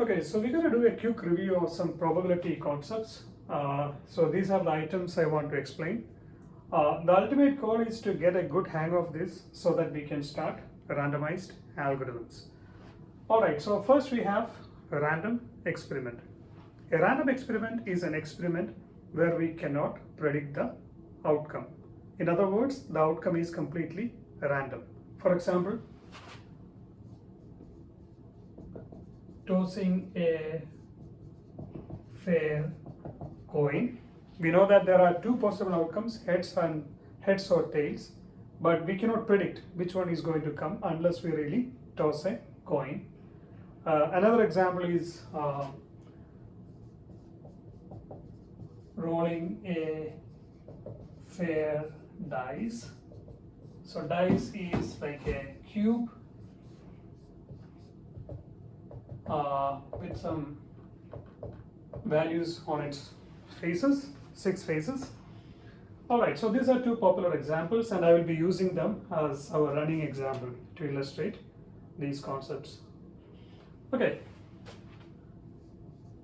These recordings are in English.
Okay, so we're going to do a quick review of some probability concepts. So these are the items I want to explain. The ultimate goal is to get a good hang of this so that we can start randomized algorithms. Alright, so first we have a random experiment. A random experiment is an experiment where we cannot predict the outcome. In other words, the outcome is completely random. For example, tossing a fair coin. We know that there are two possible outcomes, heads or tails, but we cannot predict which one is going to come unless we really toss a coin. Another example is rolling a fair dice. So dice is like a cube with some values on its faces, 6 faces. Alright, so these are two popular examples and I will be using them as our running example to illustrate these concepts. Okay,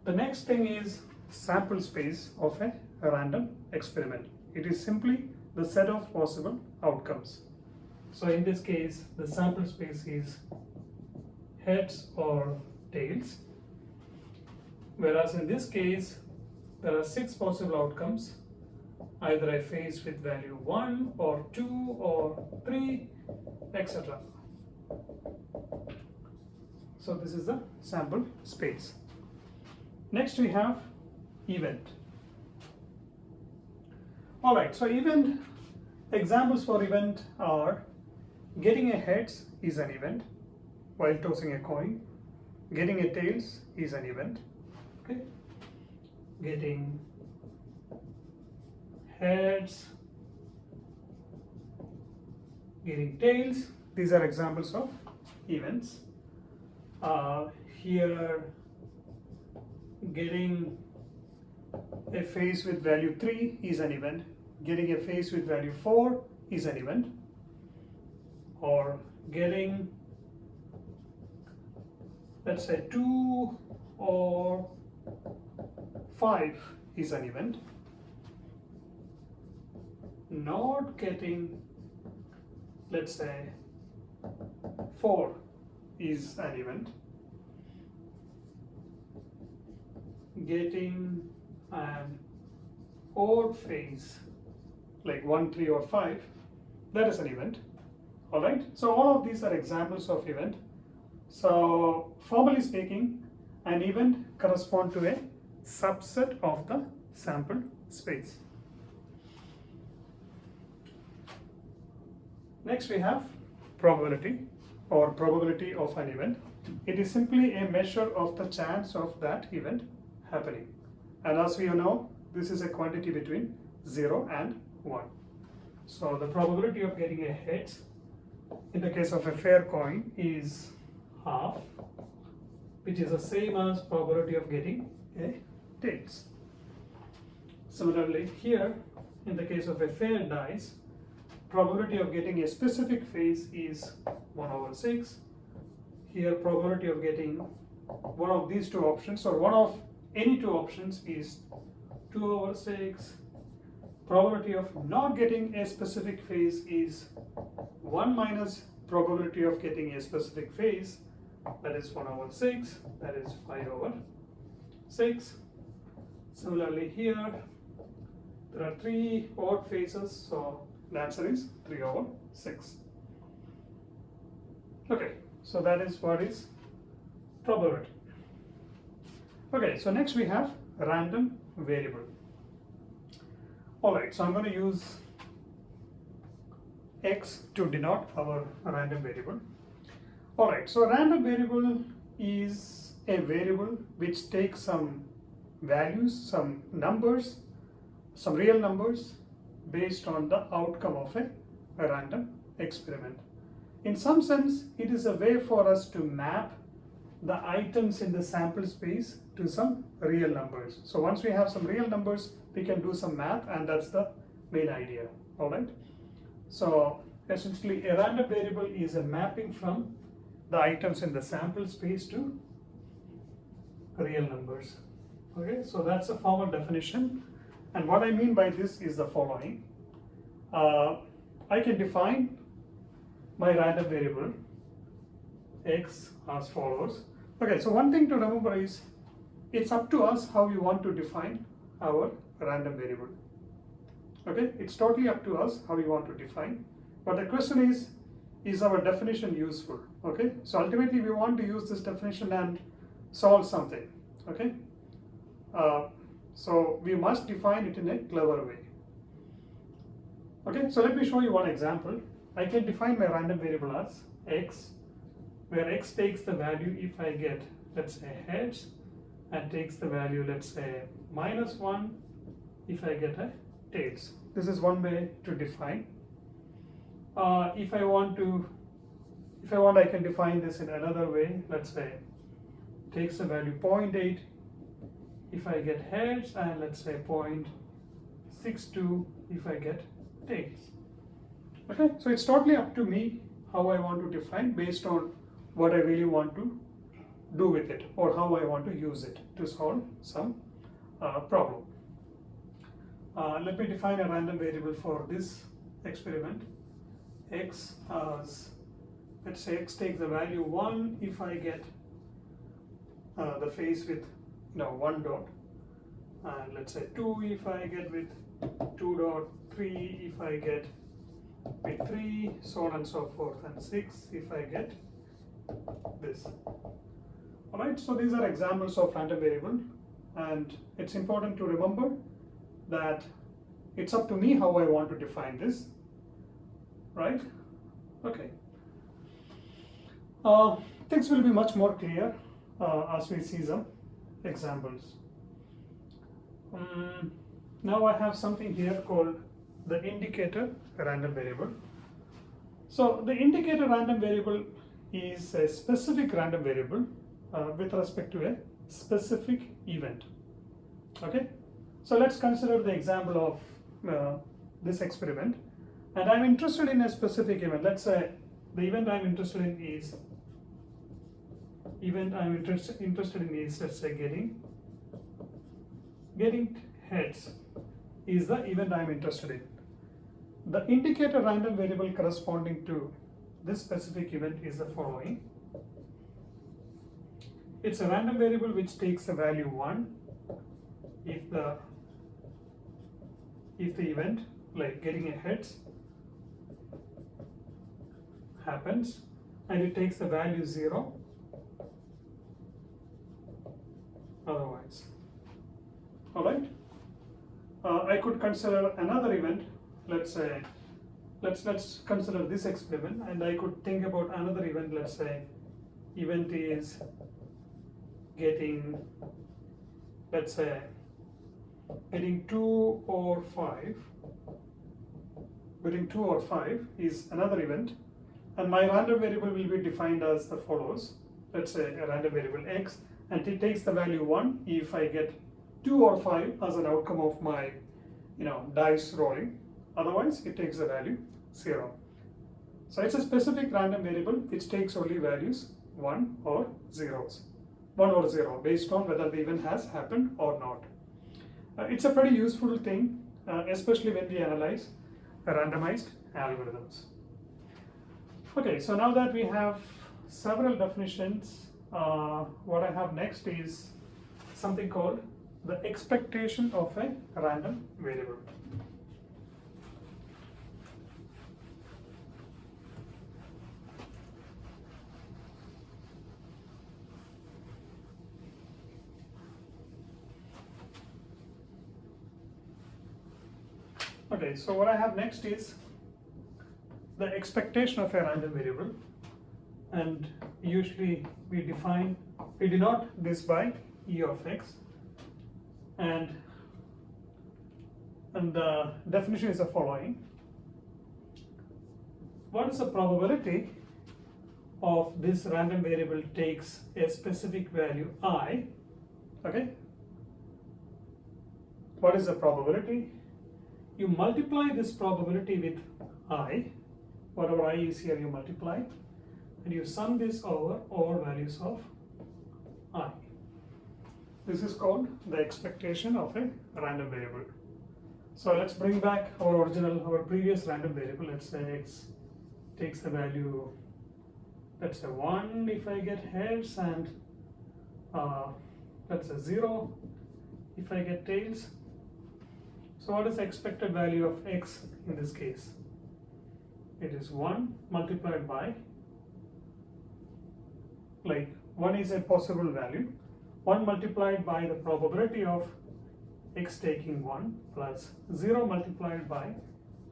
the next thing is sample space of a random experiment. It is simply the set of possible outcomes. So in this case, the sample space is heads or tails, whereas in this case there are 6 possible outcomes, either a face with value 1 or 2 or 3, etc. So this is the sample space. Next we have event. Alright, so event examples for event are getting a heads is an event while tossing a coin. Getting a tails is an event. Okay. Getting heads, getting tails, these are examples of events. Here, getting a face with value 3 is an event. Getting a face with value 4 is an event. Or getting, let's say 2 or 5 is an event. Not getting, let's say 4 is an event. Getting an odd face like 1, 3 or 5, that is an event. Alright, so all of these are examples of event. So formally speaking, an event corresponds to a subset of the sample space. Next we have probability or probability of an event. It is simply a measure of the chance of that event happening. And as we know, this is a quantity between 0 and 1. So the probability of getting a heads in the case of a fair coin is half, which is the same as probability of getting a tails. Similarly here, in the case of a fair dice, probability of getting a specific face is 1/6. Here probability of getting one of these two options or one of any two options is 2/6. Probability of not getting a specific face is 1 minus probability of getting a specific face, that is 1/6, that is 5/6. Similarly here, there are 3 odd faces, so the answer is 3/6. Okay, so that is what is probability. Okay, so next we have random variable. Alright, so I'm going to use x to denote our random variable. Alright, so random variable is a variable which takes some values, some numbers, some real numbers based on the outcome of a random experiment. In some sense, it is a way for us to map the items in the sample space to some real numbers. So once we have some real numbers, we can do some math, and that's the main idea. All right. So essentially, a random variable is a mapping from the items in the sample space to real numbers. Okay, so that's a formal definition. And what I mean by this is the following. I can define my random variable x as follows. Okay, so one thing to remember is it's up to us how we want to define our random variable. Okay, it's totally up to us how we want to define. But the question is our definition useful? Okay, so ultimately we want to use this definition and solve something. Okay, so we must define it in a clever way. Okay, so let me show you one example. I can define my random variable as x, where x takes the value if I get, let's say, heads, and takes the value, let's say, -1 if I get a tails. This is one way to define. If I want, I can define this in another way. Let's say takes the value 0.8 if I get heads, and let's say 0.62 if I get tails. Okay, so it's totally up to me how I want to define based on what I really want to do with it, or how I want to use it to solve some problem. Let me define a random variable for this experiment. X as, let's say x takes the value 1 if I get the face with 1 dot, and let's say 2 if I get with 2 dot, 3 if I get with 3, so on and so forth, and 6 if I get this. Alright, so these are examples of random variable, and it's important to remember that it's up to me how I want to define this, right? Okay. Things will be much more clear as we see some examples. Now I have something here called the indicator random variable. So the indicator random variable is a specific random variable with respect to a specific event. Okay, so let's consider the example of this experiment, and I'm interested in a specific event. Let's say the event I'm interested in is let's say getting heads is the event I'm interested in. The indicator random variable corresponding to this specific event is the following. It's a random variable which takes the value 1 if the event, like getting a heads, happens, and it takes the value 0 otherwise. Alright, I could consider another event. Let's say let's consider this experiment, and I could think about another event. Let's say event is getting, let's say, getting 2 or 5. Getting 2 or 5 is another event, and my random variable will be defined as the follows. Let's say a random variable x, and it takes the value 1 if I get 2 or 5 as an outcome of my dice rolling. Otherwise, it takes the value 0. So it's a specific random variable which takes only values 1 or 0 based on whether the event has happened or not. It's a pretty useful thing, especially when we analyze randomized algorithms. Okay, so now that we have several definitions, what I have next is something called the expectation of a random variable. Okay, so what I have next is the expectation of a random variable, and usually we denote this by E of x, and the definition is the following. What is the probability of this random variable takes a specific value I? Okay, what is the probability? You multiply this probability with I, whatever I is here you multiply, and you sum this over all values of I. This is called the expectation of a random variable. So let's bring back our previous random variable. Let's say x takes the value, let's say 1 if I get heads, and let's say 0 if I get tails. So what is the expected value of x in this case? It is 1 multiplied by, like 1 is a possible value, 1 multiplied by the probability of x taking 1 plus 0 multiplied by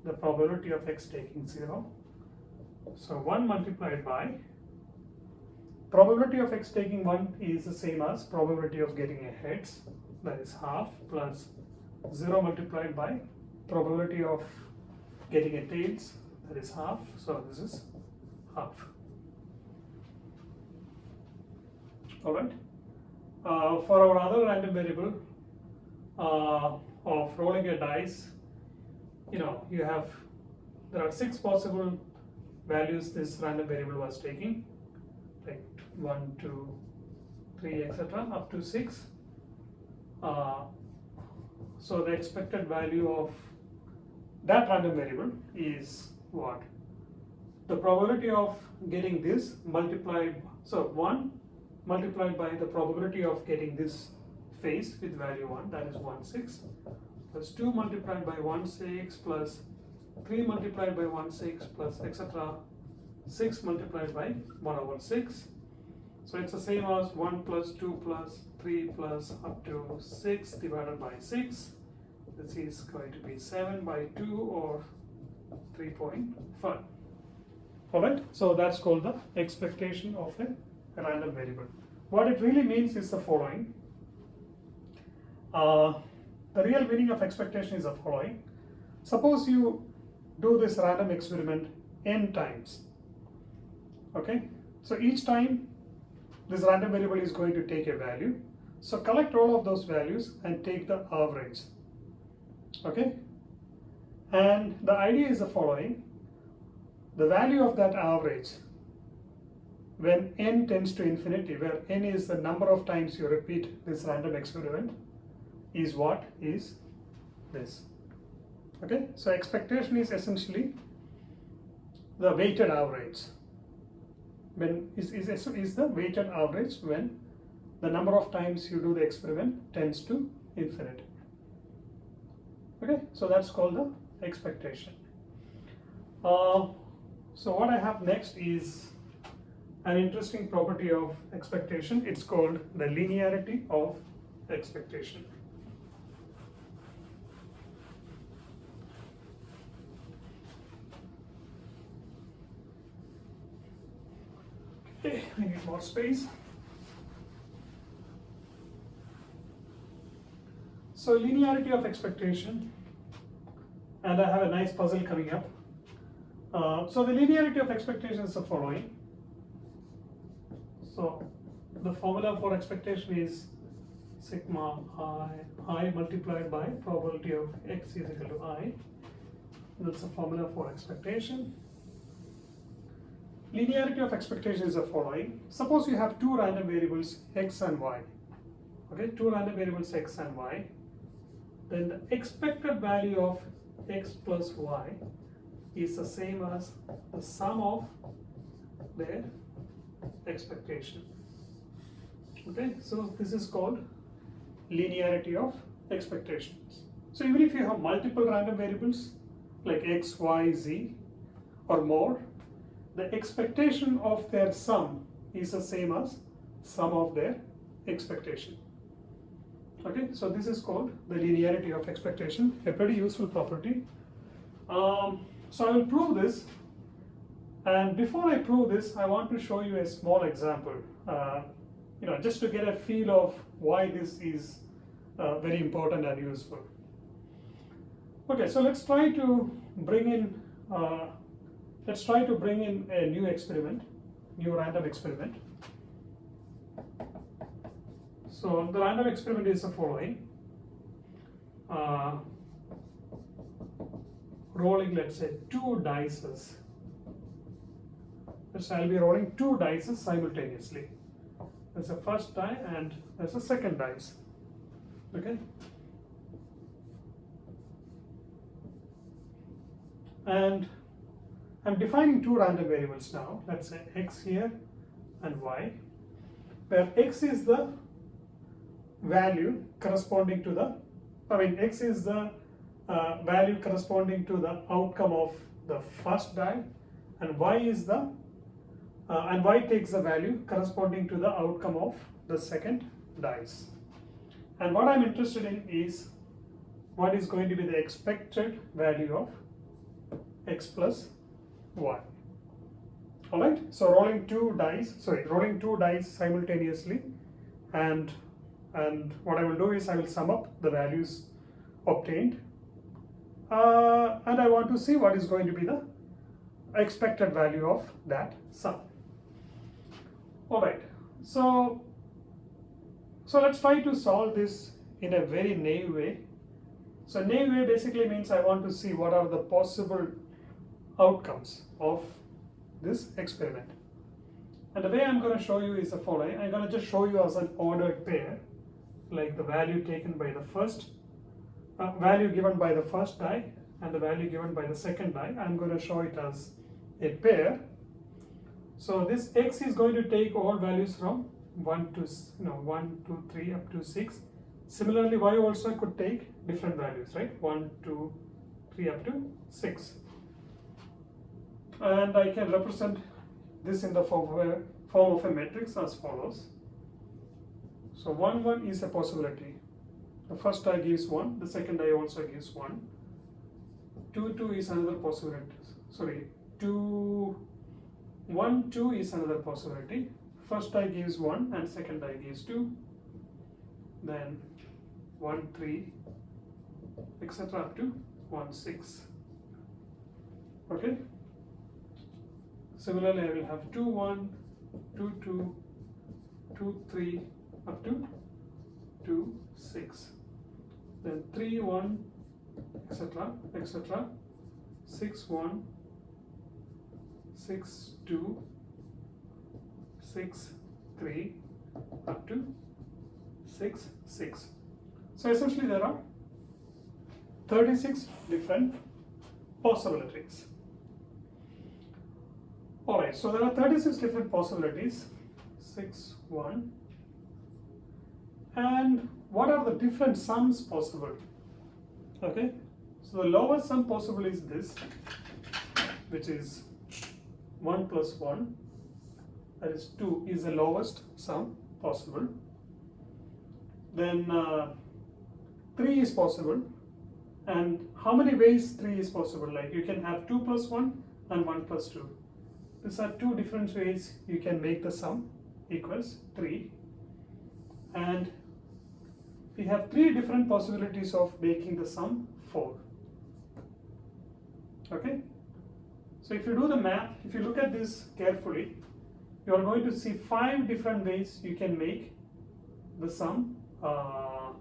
the probability of x taking 0. So 1 multiplied by probability of x taking 1 is the same as probability of getting a heads, that is half, plus 0 multiplied by probability of getting a tails, that is half. So this is half. Alright. For our other random variable of rolling a dice, there are 6 possible values this random variable was taking, like 1, 2, 3, etc. up to 6. So the expected value of that random variable is what? The probability of getting this multiplied, so 1 multiplied by the probability of getting this face with value 1, that is 1/6, plus 2 multiplied by 1/6 plus 3 multiplied by 1/6 plus etc. 6 multiplied by 1/6. So it's the same as 1 plus 2 plus 3 plus up to 6 divided by 6. This is going to be 7 by 2 or 3.5. Alright, so that's called the expectation of a random variable. What it really means is the following. The real meaning of expectation is the following. Suppose you do this random experiment n times. Okay, so each time this random variable is going to take a value. So collect all of those values and take the average. Okay, and the idea is the following. The value of that average when n tends to infinity, where n is the number of times you repeat this random experiment, is what is this. Okay, so expectation is essentially the weighted average. When is the weighted average when the number of times you do the experiment tends to infinity. Okay, so that's called the expectation. So what I have next is an interesting property of expectation. It's called the linearity of expectation. Okay, I need more space. So linearity of expectation, and I have a nice puzzle coming up. So the linearity of expectation is the following. So the formula for expectation is sigma I multiplied by probability of x is equal to I. That's the formula for expectation. Linearity of expectation is the following. Suppose you have two random variables x and y. Okay, two random variables x and y. Then the expected value of x plus y is the same as the sum of their expectation. Okay, so this is called linearity of expectations. So even if you have multiple random variables like x, y, z or more, the expectation of their sum is the same as sum of their expectation. Okay, so this is called the linearity of expectation, a pretty useful property. So I will prove this, and before I prove this, I want to show you a small example, just to get a feel of why this is very important and useful. Okay, so let's try to bring in a new experiment, new random experiment. So the random experiment is the following. Rolling, let's say, 2 dices. So I'll be rolling 2 dices simultaneously. There's a first die and there's a second dice. Okay. And I'm defining two random variables now. Let's say x here and y, where x is the value corresponding to the, x is the value corresponding to the outcome of the first die, and y is the, and y takes the value corresponding to the outcome of the second dice. And what I'm interested in is what is going to be the expected value of x plus y. Alright, so rolling two dice simultaneously, and what I will do is I will sum up the values obtained, and I want to see what is going to be the expected value of that sum. Alright, so let's try to solve this in a very naive way. So naive way basically means I want to see what are the possible outcomes of this experiment. And the way I'm going to show you is the following. I'm going to just show you as an ordered pair, like the value taken by the first, value given by the first die and the value given by the second die. I'm going to show it as a pair. So this x is going to take all values from 1 to 3 up to 6. Similarly, y also could take different values, right? 1, 2, 3 up to 6. And I can represent this in the form of a matrix as follows. So 1, 1 is a possibility. The first die gives 1, the second die also gives 1. 2, 2 is another possibility. Sorry, 1, 2 is another possibility. First die gives 1 and second die gives 2. Then 1, 3, etc. up to 1, 6. Okay. Similarly, I will have 2, 1, 2, 2, 2, 3 up to 2, 6. Then 3, 1, etc., etc. 6, 1, 6, 2, 6, 3 up to 6, 6. So essentially there are 36 different possibilities. Alright, so there are 36 different possibilities. 6, 1. And what are the different sums possible? Okay, so the lowest sum possible is this, which is 1 plus 1, that is 2 is the lowest sum possible. Then 3 is possible. And how many ways 3 is possible? Like you can have 2 plus 1 and 1 plus 2. These are two different ways you can make the sum equals 3. And we have 3 different possibilities of making the sum 4. Okay? So if you do the math, if you look at this carefully, you are going to see 5 different ways you can make the sum, 4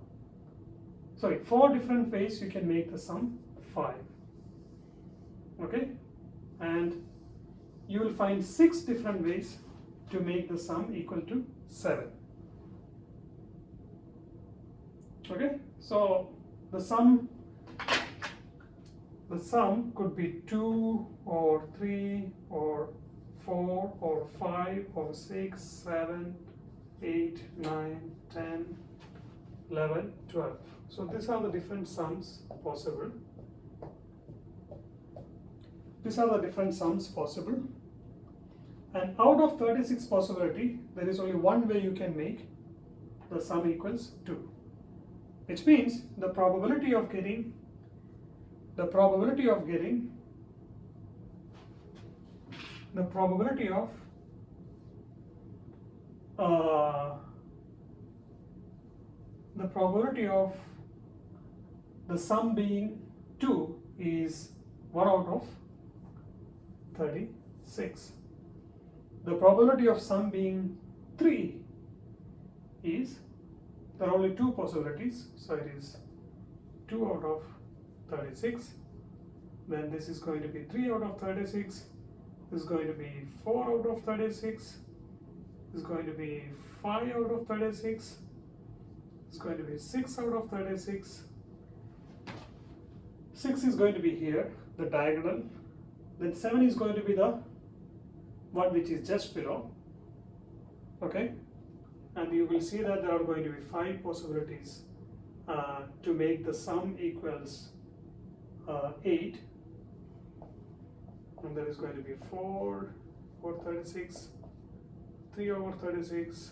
different ways you can make the sum 5. Okay? And you will find 6 different ways to make the sum equal to 7. Okay? So the sum could be 2 or 3 or 4 or 5 or 6, 7, 8, 9, 10, 11, 12. So these are the different sums possible. These are the different sums possible. And out of 36 possibility, there is only one way you can make the sum equals 2. Which means the probability of getting the probability of the sum being 2 is 1 out of 36. The probability of sum being 3 is, there are only 2 possibilities, so it is 2 out of 36. Then this is going to be 3 out of 36. This is going to be 4 out of 36. is going to be 5 out of 36, it's going to be 6 out of 36, 6 is going to be here, the diagonal, then 7 is going to be the one which is just below, okay, and you will see that there are going to be 5 possibilities to make the sum equals 8, and there is going to be 4 over 36, 3 over 36,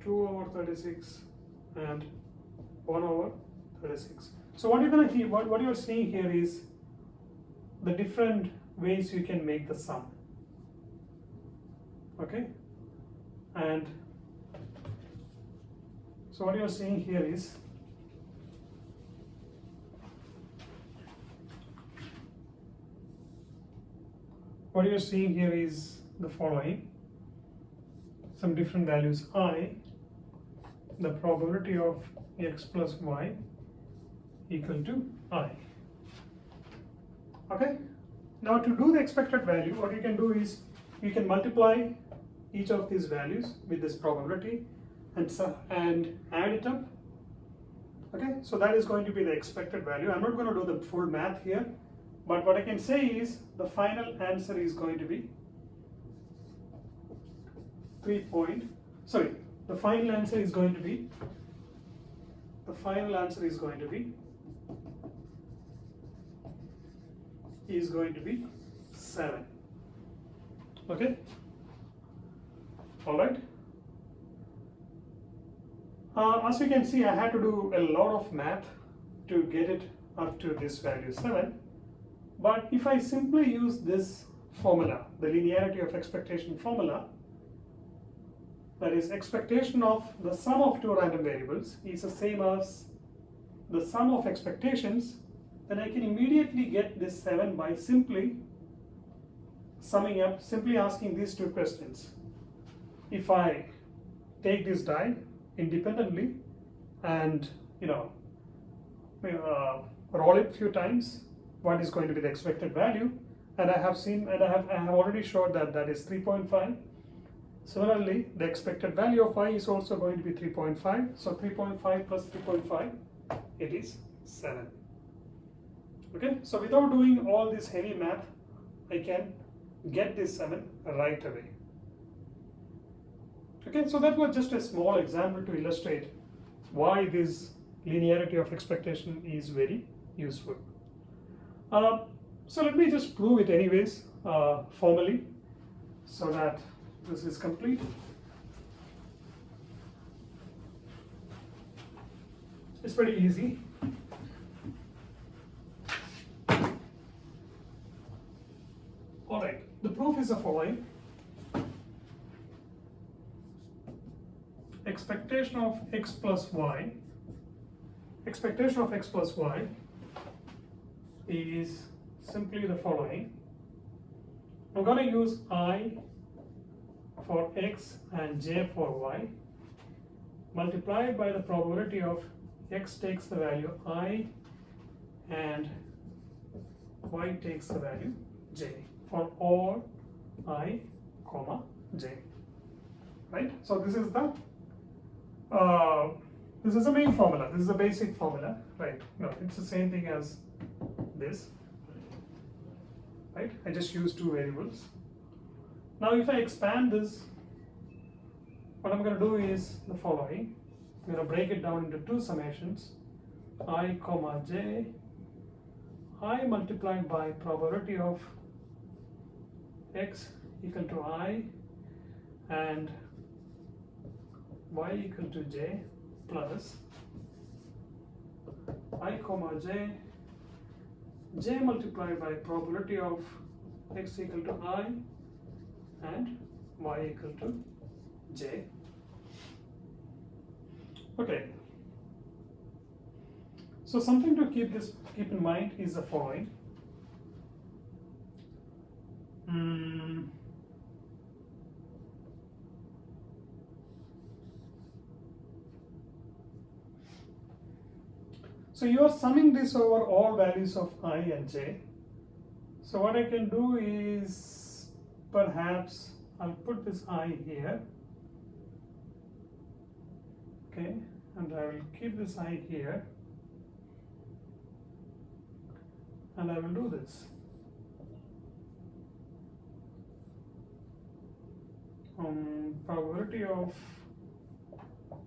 2 over 36, and 1 over 36. So what you're going to what you're seeing here is the different ways you can make the sum. Okay, and so what you're seeing here is the following: some different values I, the probability of x plus y equal to I. Okay, now to do the expected value, what you can do is you can multiply each of these values with this probability and add it up. Okay, so that is going to be the expected value. I'm not going to do the full math here, but what I can say is the final answer is going to be the final answer is going to be 7. Okay, all right. As you can see, I had to do a lot of math to get it up to this value 7. But if I simply use this formula, the linearity of expectation formula, that is, expectation of the sum of two random variables is the same as the sum of expectations, then I can immediately get this 7 by simply summing up, simply asking these two questions. If I take this die independently and roll it a few times, what is going to be the expected value? And I have already showed that that is 3.5. Similarly, the expected value of I is also going to be 3.5. So 3.5 plus 3.5, it is 7. Okay, so without doing all this heavy math, I can get this 7 right away. Okay, so that was just a small example to illustrate why this linearity of expectation is very useful. So let me just prove it anyways, formally, so that this is complete. It's pretty easy. All right, the proof is the following. Expectation of x plus y is simply the following. I'm going to use I for x and j for y, multiplied by the probability of x takes the value I and y takes the value j for all I, j. Right? So this is the main formula. This is the basic formula, right? No, it's the same thing as this, right? I just use two variables. Now if I expand this, what I'm going to do is the following. I'm going to break it down into two summations, I, j, I multiplied by probability of x equal to I and y equal to j plus I, j multiplied by probability of x equal to I and y equal to j. Okay. So something to keep in mind is the following. So you are summing this over all values of I and j. So what I can do is perhaps I'll put this I here, okay, and I will keep this I here, and I will do this. Probability of,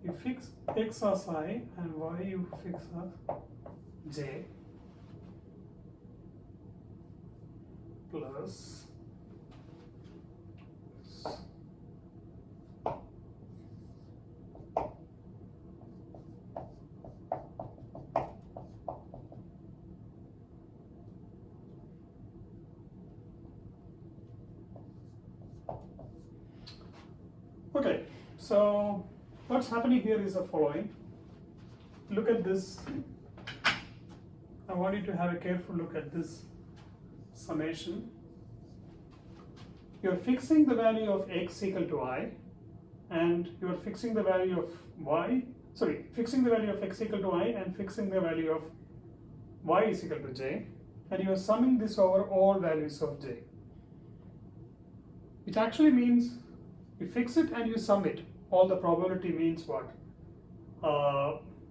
you fix x as I and y you fix as j plus okay, so what's happening here is the following. Look at this. I want you to have a careful look at this summation. You're fixing the value of x equal to I, and you're fixing the value of fixing the value of x equal to I and fixing the value of y is equal to j, and you are summing this over all values of j. It actually means you fix it and you sum it. All the probability means what?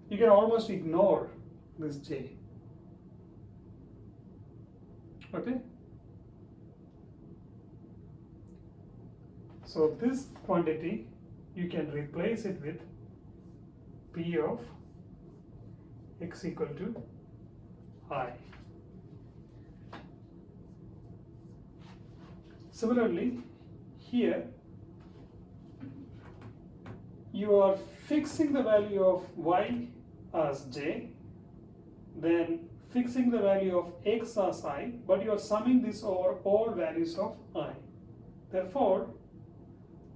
You can almost ignore this j. Okay? So this quantity, you can replace it with P of x equal to I. Similarly, here, you are fixing the value of y as j, then fixing the value of x as I, but you are summing this over all values of I. Therefore,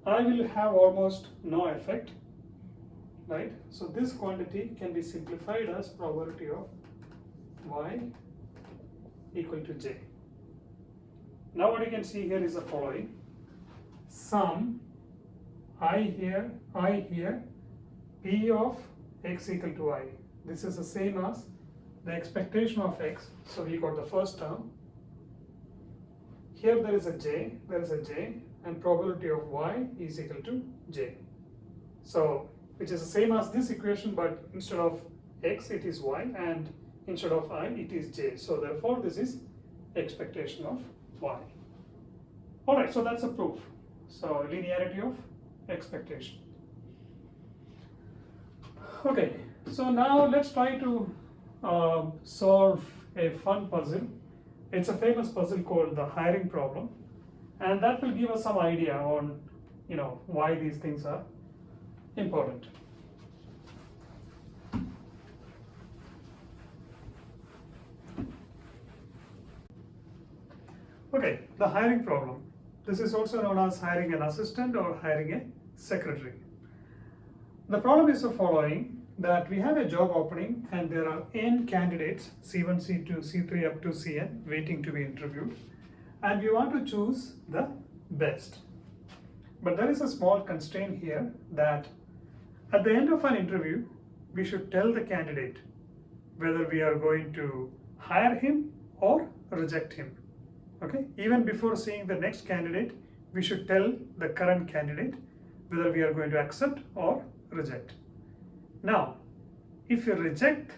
I will have almost no effect, right? So this quantity can be simplified as probability of y equal to j. Now what you can see here is the following. Sum I here, P of x equal to I. This is the same as the expectation of x. So we got the first term. Here there is a j, and probability of y is equal to j. So, which is the same as this equation, but instead of x it is y, and instead of I it is j. So therefore this is expectation of y. Alright, so that's a proof. So linearity of expectation. Okay, so now let's try to solve a fun puzzle. It's a famous puzzle called the hiring problem, and that will give us some idea on why these things are important. Okay, the hiring problem. This is also known as hiring an assistant or hiring a secretary. The problem is the following, that we have a job opening and there are n candidates, C1, C2, C3 up to Cn, waiting to be interviewed, and we want to choose the best. But there is a small constraint here that at the end of an interview, we should tell the candidate whether we are going to hire him or reject him. Okay, even before seeing the next candidate, we should tell the current candidate whether we are going to accept or reject. Now, if you reject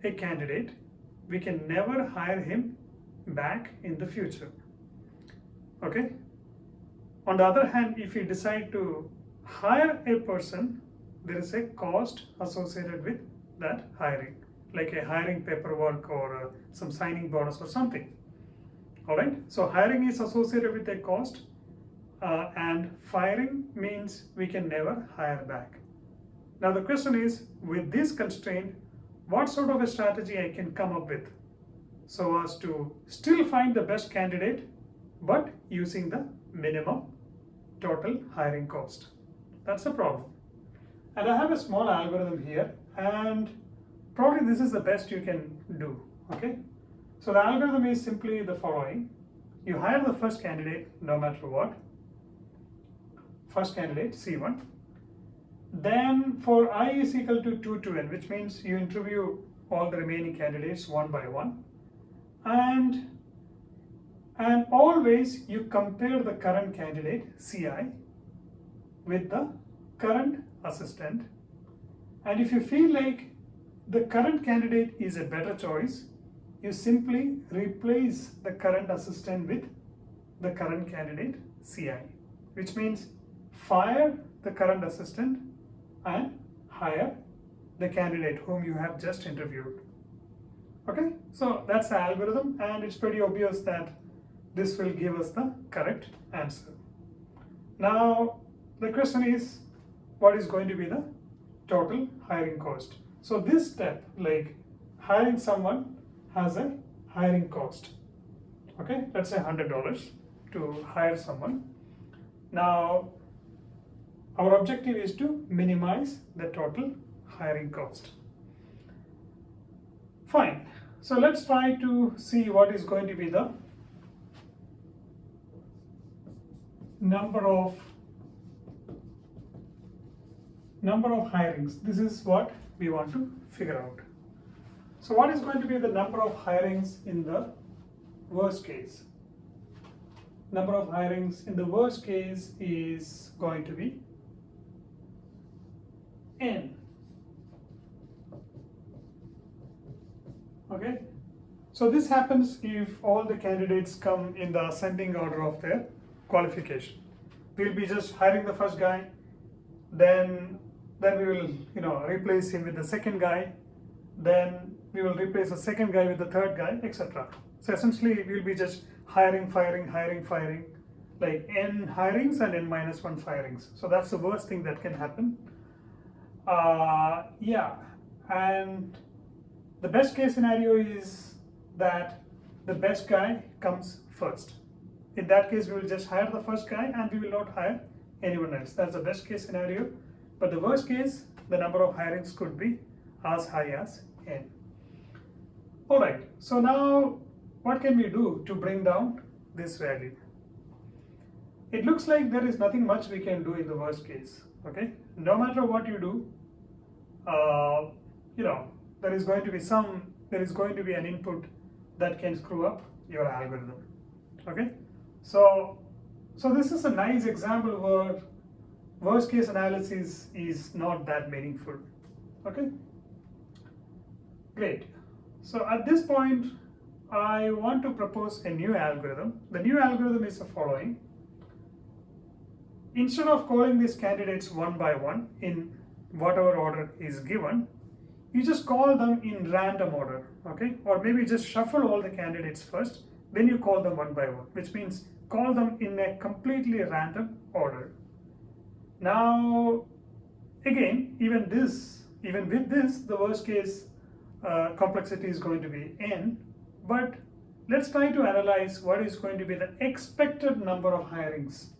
a candidate, we can never hire him back in the future. Okay? On the other hand, if you decide to hire a person, there is a cost associated with that hiring, like a hiring paperwork or some signing bonus or something. Alright, so hiring is associated with a cost, and firing means we can never hire back. Now the question is, with this constraint, what sort of a strategy I can come up with so as to still find the best candidate but using the minimum total hiring cost? That's the problem. And I have a small algorithm here, and probably this is the best you can do. Okay, so the algorithm is simply the following. You hire the first candidate no matter what, first candidate C1. Then for I is equal to 2 to n, which means you interview all the remaining candidates one by one. And And always you compare the current candidate, CI, with the current assistant. And if you feel like the current candidate is a better choice, you simply replace the current assistant with the current candidate, CI, which means fire the current assistant and hire the candidate whom you have just interviewed. Okay, so that's the algorithm, and it's pretty obvious that this will give us the correct answer. Now, the question is, what is going to be the total hiring cost? So this step, like hiring someone, has a hiring cost. Okay, let's say $100 to hire someone. Now, our objective is to minimize the total hiring cost. Fine. So let's try to see what is going to be the number of hirings. This is what we want to figure out. So what is going to be the number of hirings in the worst case? Number of hirings in the worst case is going to be N. Okay, so this happens if all the candidates come in the ascending order of their qualification. We'll be just hiring the first guy, then we will replace him with the second guy, then we will replace the second guy with the third guy, etc. So essentially we'll be just hiring, firing, like N hirings and N minus 1 firings. So that's the worst thing that can happen. Yeah, and the best case scenario is that the best guy comes first. In that case, we will just hire the first guy and we will not hire anyone else. That's the best case scenario. But the worst case, the number of hirings could be as high as N. All right, so now what can we do to bring down this value? It looks like there is nothing much we can do in the worst case. Okay, no matter what you do, there is going to be an input that can screw up your algorithm. Okay, so this is a nice example where worst case analysis is not that meaningful. Okay, great. So at this point, I want to propose a new algorithm. The new algorithm is the following. Instead of calling these candidates one by one in whatever order is given, you just call them in random order, okay? Or maybe just shuffle all the candidates first, then you call them one by one, which means call them in a completely random order. Now, again, even with this, the worst case complexity is going to be N, but let's try to analyze what is going to be the expected number of hirings,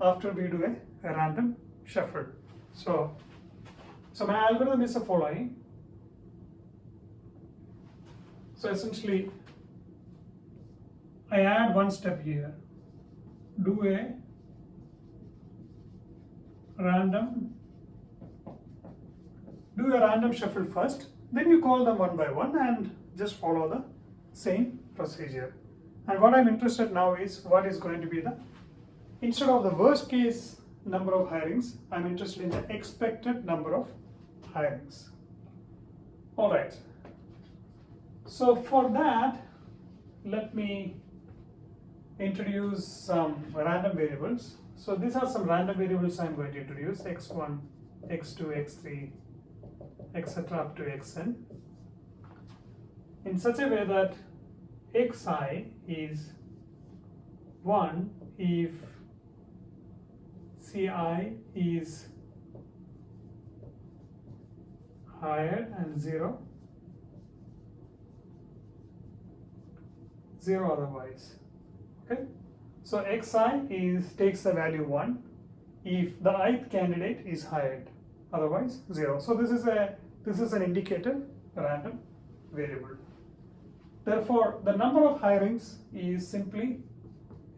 after we do a random shuffle. So my algorithm is the following. So essentially, I add one step here, do a random shuffle first, then you call them one by one and just follow the same procedure. And what I'm interested now is what is going to be instead of the worst case number of hirings, I'm interested in the expected number of hirings. All right. So for that, let me introduce some random variables. So these are some random variables I'm going to introduce: x1, x2, x3, etc. up to xn, in such a way that xi is 1 if Ci is higher and 0 otherwise. Okay, so xi takes the value 1 if the ith candidate is hired, otherwise 0. So this is an indicator random variable. Therefore, the number of hirings is simply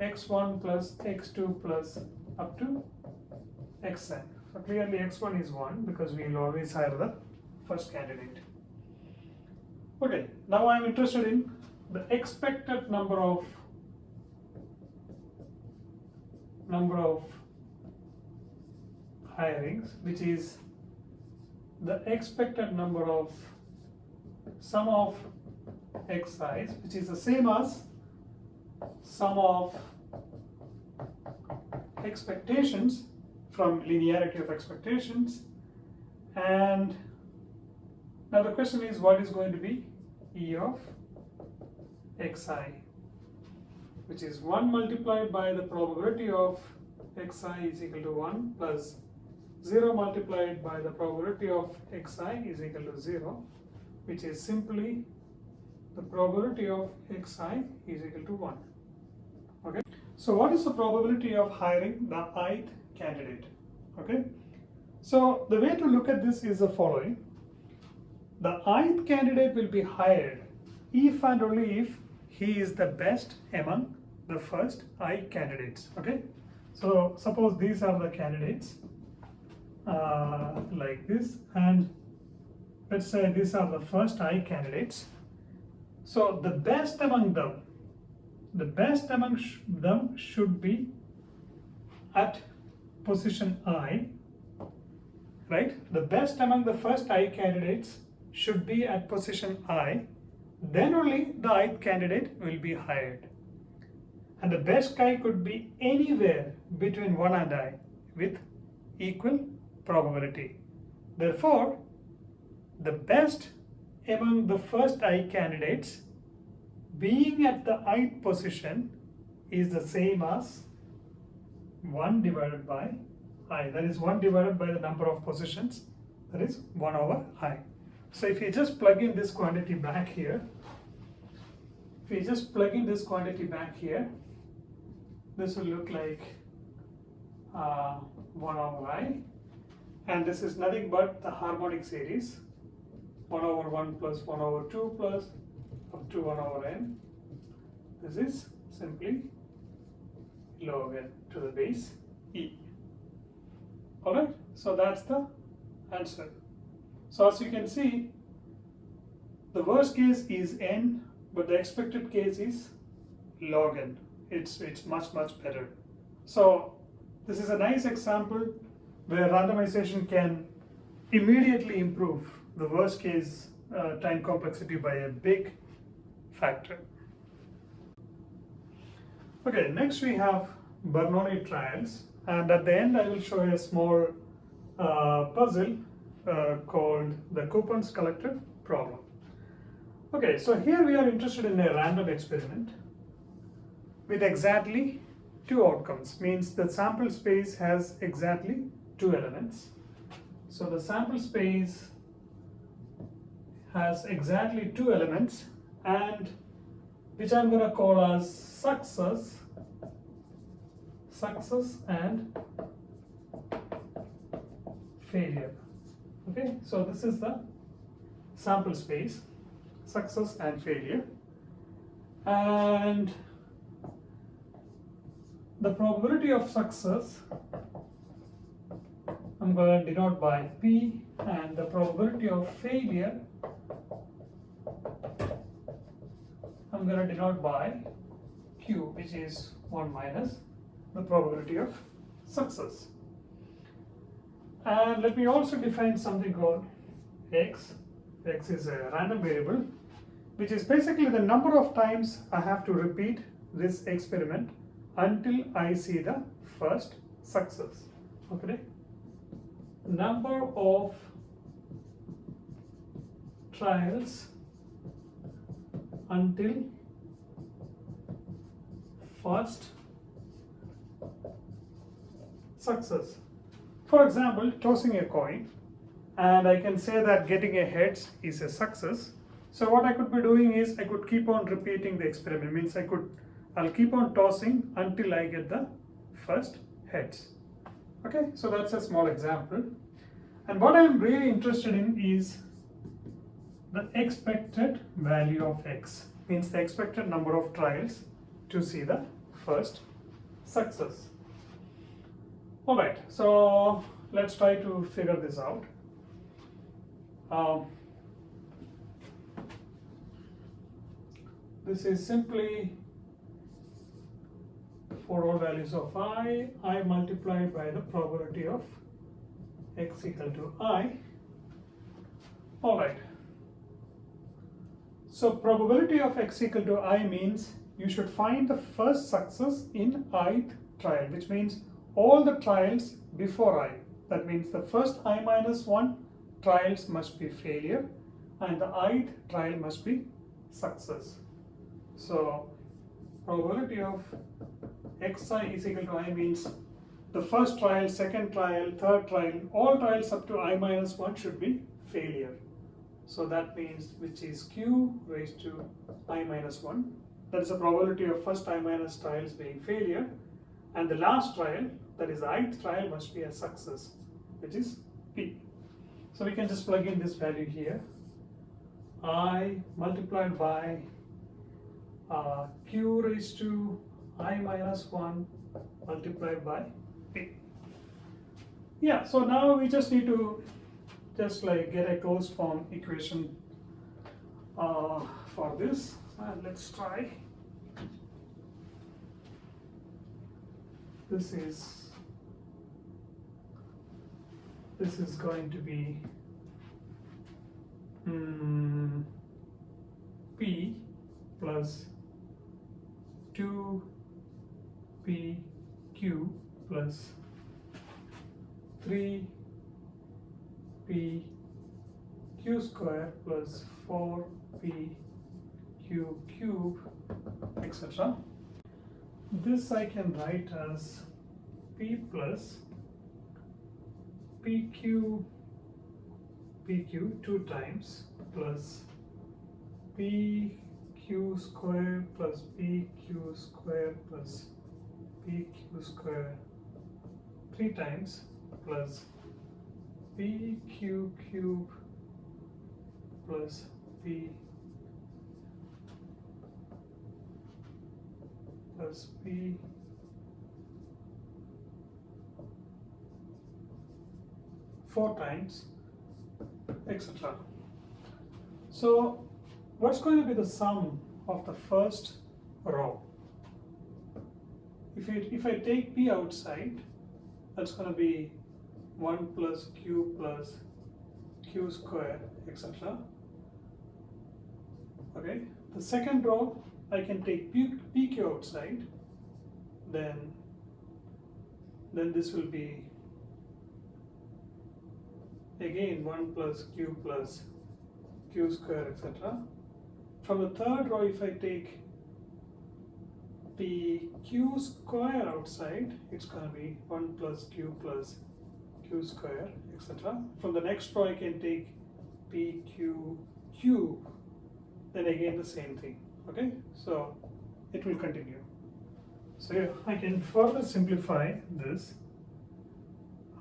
x1 plus x2 plus up to xn. So clearly x1 is 1 because we will always hire the first candidate. Okay, now I am interested in the expected number of number of hirings, which is the expected number of sum of xi's, which is the same as sum of expectations from linearity of expectations. And now the question is, what is going to be E of xi, which is 1 multiplied by the probability of xi is equal to 1 plus 0 multiplied by the probability of xi is equal to 0, which is simply the probability of xi is equal to 1. Okay. So what is the probability of hiring the ith candidate? Okay. So the way to look at this is the following. The ith candidate will be hired if and only if he is the best among the first I candidates. Okay. So suppose these are the candidates like this, and let's say these are the first I candidates. So the best among them, should be at position I, right? The best among the first I candidates should be at position I, then only the ith candidate will be hired. And the best guy could be anywhere between 1 and I with equal probability. Therefore, the best among the first I candidates being at the ith position is the same as 1 divided by I. That is 1 divided by the number of positions, that is 1 over I. So if you just plug in this quantity back here, this will look like 1 over I, and this is nothing but the harmonic series, 1 over 1 plus 1 over 2 plus up to 1 over n. This is simply log n to the base e. Alright, so that's the answer. So as you can see, the worst case is n, but the expected case is log n. It's much better. So this is a nice example where randomization can immediately improve the worst case time complexity by a big factor. Okay, next we have Bernoulli trials, and at the end I will show you a small puzzle called the coupons collector problem. Okay, so here we are interested in a random experiment with exactly 2 outcomes, means the sample space has exactly 2 elements. So the sample space has exactly 2 elements, and which I'm going to call as success and failure. Okay, so this is the sample space, success and failure, and the probability of success I'm going to denote by P, and the probability of failure I'm going to denote by Q, which is 1 minus the probability of success. And let me also define something called X. X is a random variable, which is basically the number of times I have to repeat this experiment until I see the first success. Okay, number of trials until first success. For example, tossing a coin, and I can say that getting a heads is a success. So what I could be doing is I could keep on repeating the experiment, means I'll keep on tossing until I get the first heads. Okay, so that's a small example. And what I'm really interested in is the expected value of X, means the expected number of trials to see the first success. Alright, so let's try to figure this out. This is simply for all values of I multiplied by the probability of x equal to I. Alright. So probability of x equal to I means you should find the first success in ith trial, which means all the trials before I. That means the first I minus 1 trials must be failure and the ith trial must be success. So probability of xi is equal to I means the first trial, second trial, third trial, all trials up to I minus 1 should be failure. So that means which is q raised to I minus 1. That is the probability of first I minus trials being failure, and the last trial, that is the ith trial, must be a success, which is p. So we can just plug in this value here. I multiplied by q raised to I minus 1 multiplied by p. Yeah, so now we just need to just like get a closed form equation for this, and let's try. This is going to be p plus 2pq plus 3pq square plus 4pq cube, etc. This I can write as p plus pq 2 times plus pq square plus pq square plus pq square 3 times plus pq cube plus p plus p four times, etc. So what's going to be the sum of the first row? If I take p outside, that's going to be 1 plus q square, etc. Okay, the second row I can take pq outside, then this will be again 1 plus q square, etc. From the third row, if I take pq square outside, it's going to be 1 plus q square, etc. From the next row, I can take pq cube, then again the same thing. Okay, so it will continue. So I can further simplify this.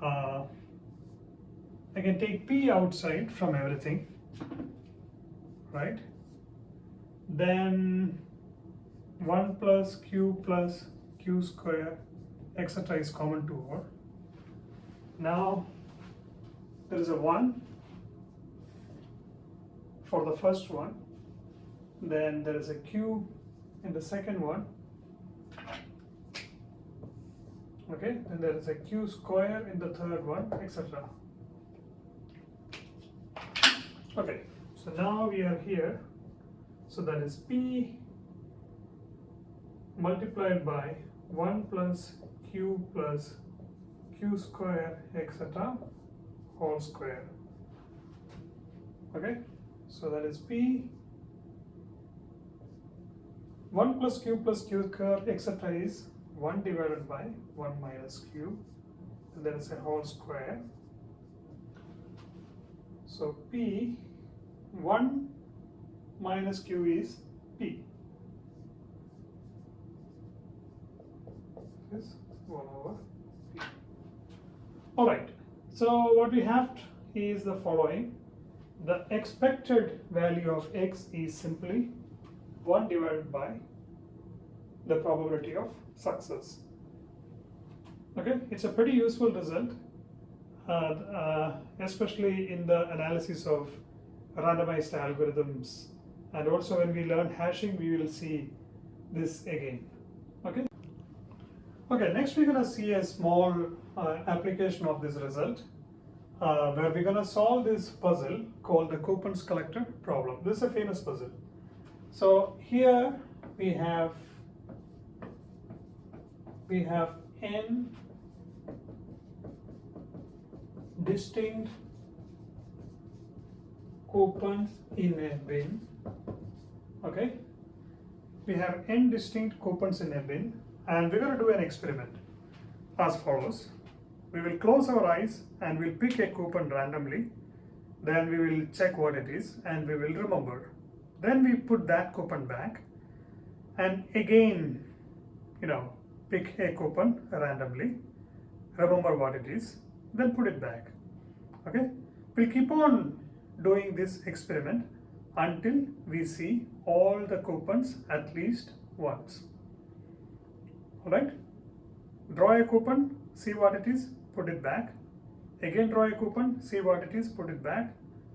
I can take p outside from everything, right? Then 1 plus q square, etc. is common to over. Now there is a 1 for the first one, then there is a q in the second one, okay, then there is a q square in the third one, etc. Okay, so now we are here, so that is p multiplied by 1 plus q square, etc. whole square. Okay, so that is p 1 plus q square, etc. is 1 divided by 1 minus q, and there is a whole square. So p 1 minus q is p. Is 1 over p. Alright, so what we have is the following. The expected value of x is simply 1 divided by the probability of success. Okay, it's a pretty useful result, especially in the analysis of randomized algorithms, and also when we learn hashing we will see this again. Okay, Okay, next we're going to see a small application of this result where we're going to solve this puzzle called the coupons collector problem. This is a famous puzzle. So here we have n distinct coupons in a bin. Okay, we have n distinct coupons in a bin, and we're going to do an experiment as follows. We will close our eyes and we'll pick a coupon randomly, then we will check what it is and we will remember. Then we put that coupon back and again, pick a coupon randomly, remember what it is, then put it back. Okay, we'll keep on doing this experiment until we see all the coupons at least once. Alright, draw a coupon, see what it is, put it back. Again draw a coupon, see what it is, put it back.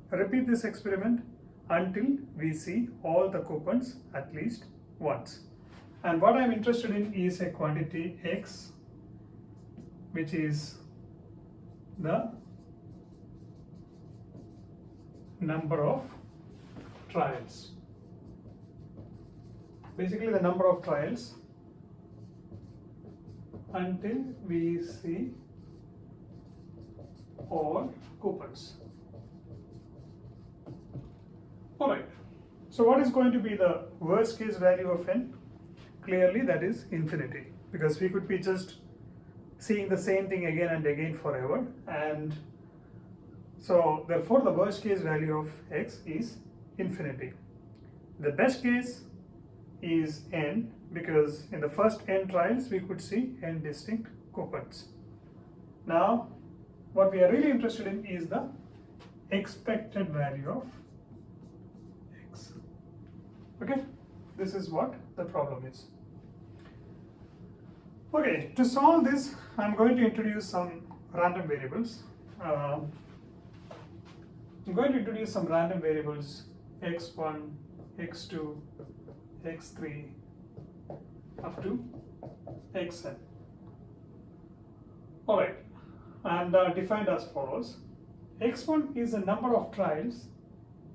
Repeat this experiment until we see all the coupons at least once. And what I'm interested in is a quantity x, which is the number of trials. Basically the number of trials until we see all coupons. Alright, so what is going to be the worst case value of n? Clearly that is infinity, because we could be just seeing the same thing again and again forever, and so therefore the worst case value of x is infinity. The best case is n, because in the first n trials we could see n distinct coupons. Now what we are really interested in is the expected value of x. Okay, this is what the problem is. Okay, to solve this I'm going to introduce some random variables. I'm going to introduce some random variables x1, x2, x3 up to xn. Alright, and defined as follows. x1 is the number of trials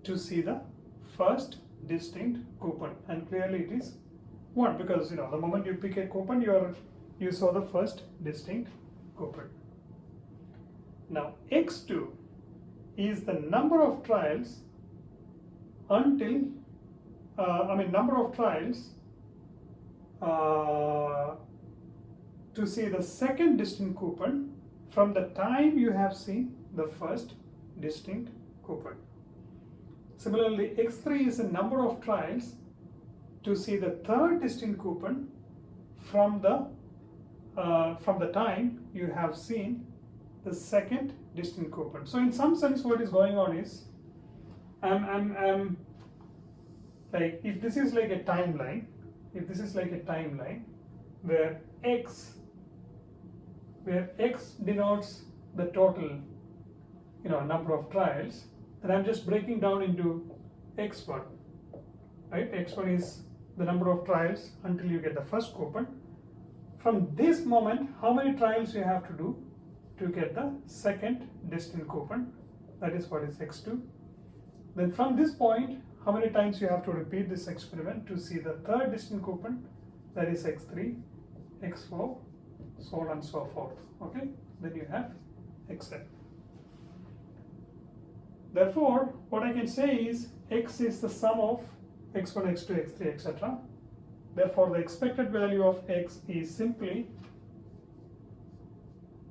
to see the first distinct coupon, and clearly it is 1, because the moment you pick a coupon you saw the first distinct coupon. Now x2 is the number of trials until number of trials to see the second distinct coupon from the time you have seen the first distinct coupon. Similarly, x3 is the number of trials to see the third distinct coupon from the time you have seen the second distinct coupon. So in some sense what is going on is like if this is like a timeline, where x denotes the total number of trials, then I'm just breaking down into x1, right? x1 is the number of trials until you get the first coupon. From this moment, how many trials you have to do to get the second distinct coupon? That is what is x2. Then from this point, how many times you have to repeat this experiment to see the third distinct coupon? That is x3, x4, so on and so forth. Okay, then you have xn. Therefore, what I can say is x is the sum of x1, x2, x3, etc. Therefore, the expected value of x is simply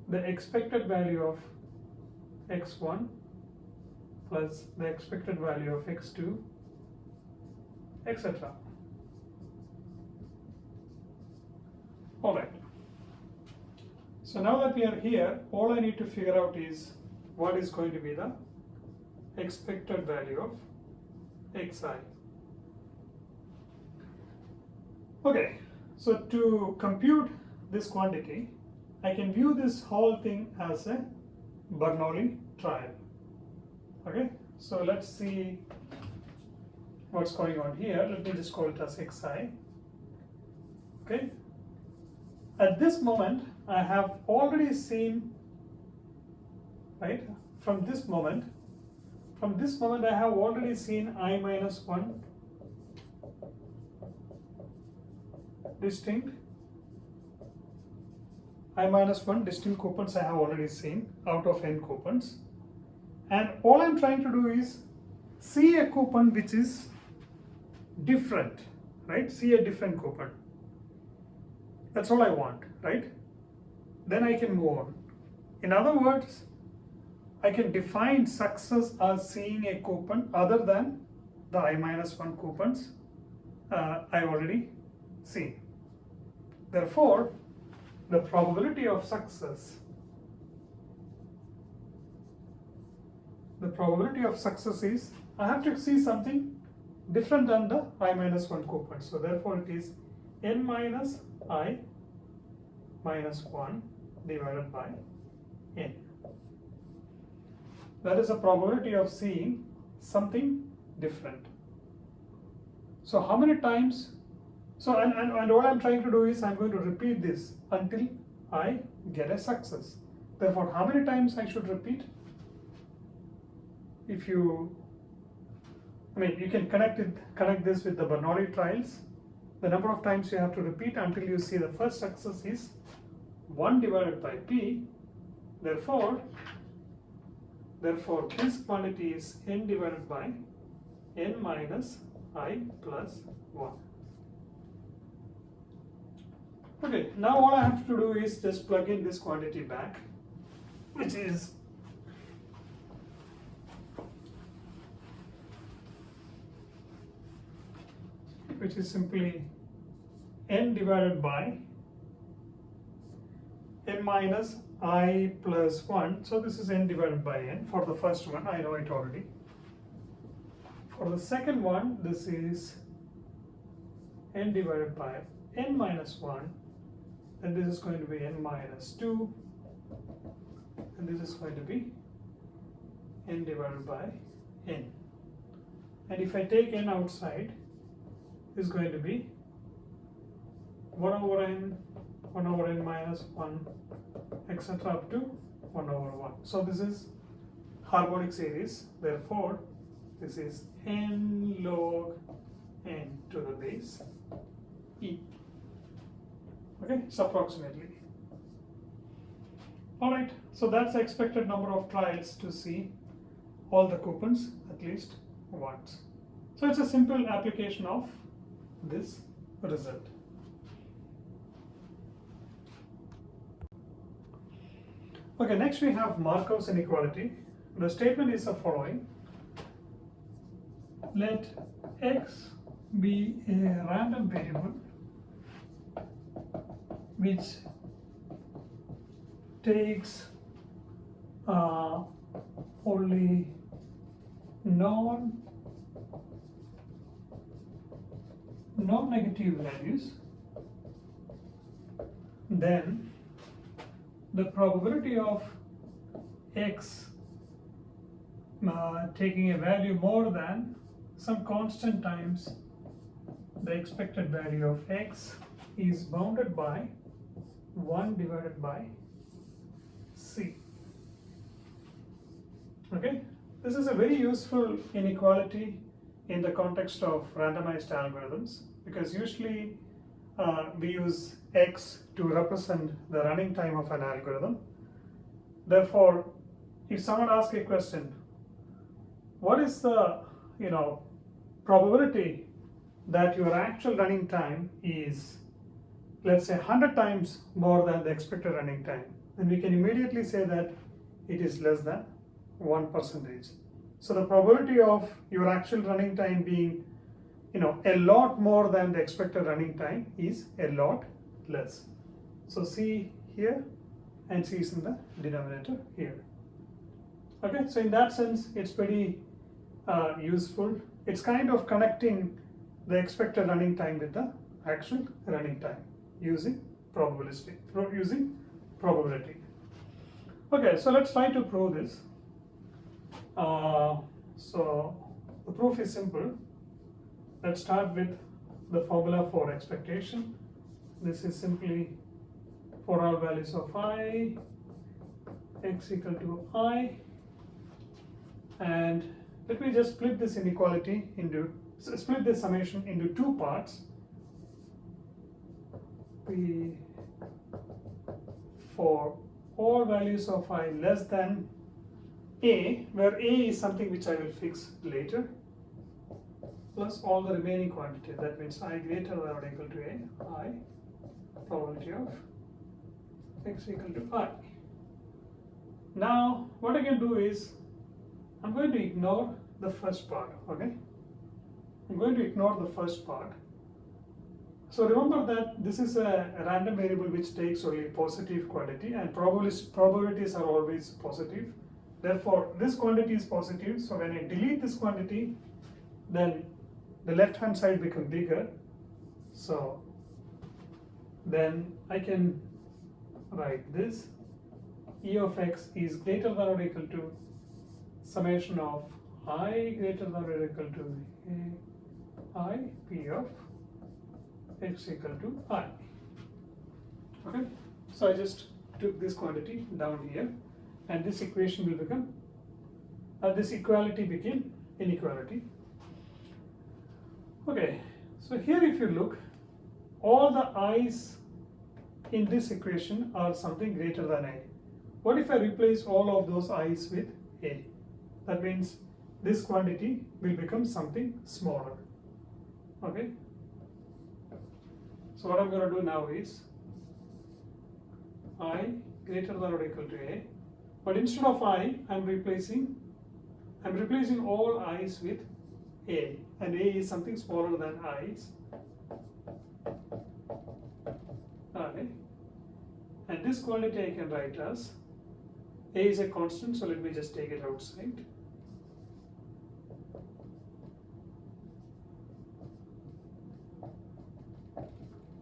the expected value of x1 plus the expected value of x2, etc. Alright. So now that we are here, all I need to figure out is what is going to be the expected value of xi. Okay, so to compute this quantity, I can view this whole thing as a Bernoulli trial. Okay, so let's see what's going on here. Let me just call it as xi. Okay, At this moment, I have already seen, right, from this moment I have already seen I minus 1 distinct coupons I have already seen out of n coupons. And all I'm trying to do is see a coupon which is different, right? See a different coupon. That's all I want, right? Then I can move on. In other words, I can define success as seeing a coupon other than the I minus 1 coupons I already seen. Therefore, the probability of success is I have to see something different than the I minus 1 coupon. So therefore it is n minus I minus 1 divided by n. That is the probability of seeing something different. So how many times? So and what I'm trying to do is I'm going to repeat this until I get a success. Therefore, how many times I should repeat? If you, you can connect this with the Bernoulli trials. The number of times you have to repeat until you see the first success is 1 divided by p. Therefore, this quantity is n divided by n minus I plus 1. Okay, now all I have to do is just plug in this quantity back, which is simply n divided by n minus I plus 1. So this is n divided by n. For the first one, I know it already. For the second one, this is n divided by n minus 1. And this is going to be n minus 2. And this is going to be n divided by n. And if I take n outside, is going to be 1 over n minus 1, etc. up to 1 over 1. So this is harmonic series. Therefore, this is n log n to the base e. Okay, it's approximately. Alright, so that's the expected number of trials to see all the coupons at least once. So it's a simple application of this result. Okay, next we have Markov's inequality. The statement is the following. Let x be a random variable which takes only non-negative values, then the probability of x taking a value more than some constant times the expected value of x is bounded by 1 divided by c. Okay, this is a very useful inequality in the context of randomized algorithms, because usually we use x to represent the running time of an algorithm. Therefore, if someone asks a question, what is the probability that your actual running time is, let's say, 100 times more than the expected running time, then we can immediately say that it is less than 1%. So the probability of your actual running time being a lot more than the expected running time is a lot less. So C here and C is in the denominator here. Okay, so in that sense it's pretty useful. It's kind of connecting the expected running time with the actual running time using probability. Okay, so let's try to prove this. So the proof is simple. Let's start with the formula for expectation. This is simply for all values of I, x equal to I, and let me just split this inequality into, split this summation into two parts. For all values of I less than A, where A is something which I will fix later, plus all the remaining quantity, that means I greater than or equal to A, I, probability of x equal to I. Now what I can do is, I'm going to ignore the first part, okay? I'm going to ignore the first part. So remember that this is a random variable which takes only positive quantity, and probabilities are always positive. Therefore, this quantity is positive, so when I delete this quantity, then the left hand side becomes bigger. So then I can write this, E of x is greater than or equal to summation of I greater than or equal to I, P of x equal to I. Okay, so I just took this quantity down here, and this equation will become, this equality became inequality. Okay, so here if you look, all the i's in this equation are something greater than a. What if I replace all of those i's with a? That means this quantity will become something smaller. Okay, so what I'm going to do now is I greater than or equal to a, but instead of I, I'm replacing all i's with a, and a is something smaller than i's. Okay, and this quantity I can write as a is a constant, so let me just take it outside.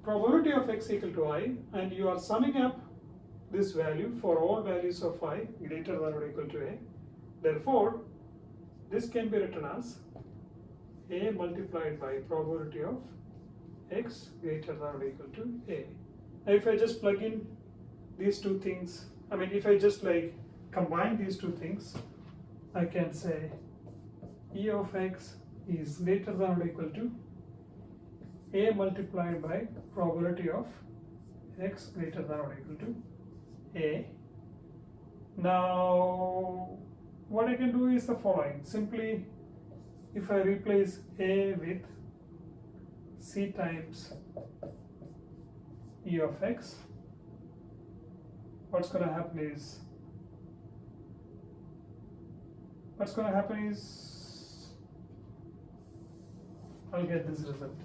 Probability of x equal to I, and you are summing up this value for all values of I greater than or equal to a. Therefore, this can be written as a multiplied by probability of x greater than or equal to a. Now if I just plug in these two things, I mean if I just like combine these two things, I can say E of x is greater than or equal to a multiplied by probability of x greater than or equal to a. Now what I can do is the following. Simply if I replace a with c times E of x, what's going to happen is I'll get this result.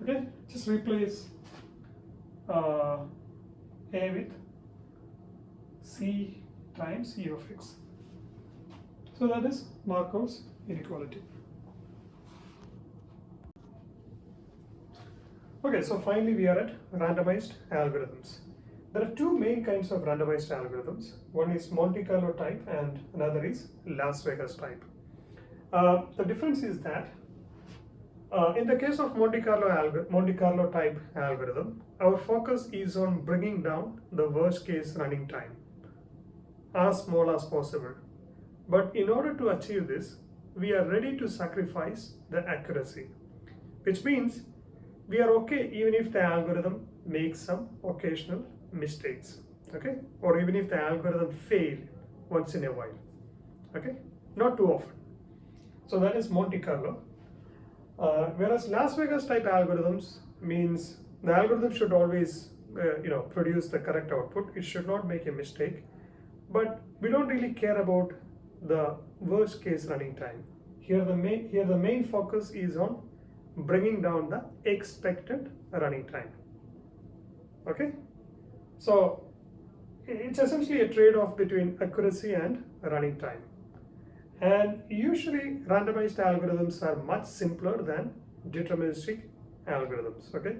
Okay, just replace a with c times E of x. So that is Markov's inequality. Okay, so finally we are at randomized algorithms. There are two main kinds of randomized algorithms. One is Monte Carlo type and another is Las Vegas type. The difference is that in the case of Monte Carlo type algorithm, our focus is on bringing down the worst case running time as small as possible. But in order to achieve this, we are ready to sacrifice the accuracy, which means we are okay even if the algorithm makes some occasional mistakes, okay, or even if the algorithm fails once in a while, okay, not too often. So that is Monte Carlo. Whereas Las Vegas type algorithms means the algorithm should always produce the correct output. It should not make a mistake, but we don't really care about the worst case running time. Here the main focus is on bringing down the expected running time. Okay, so it's essentially a trade-off between accuracy and running time. And usually randomized algorithms are much simpler than deterministic algorithms. Okay,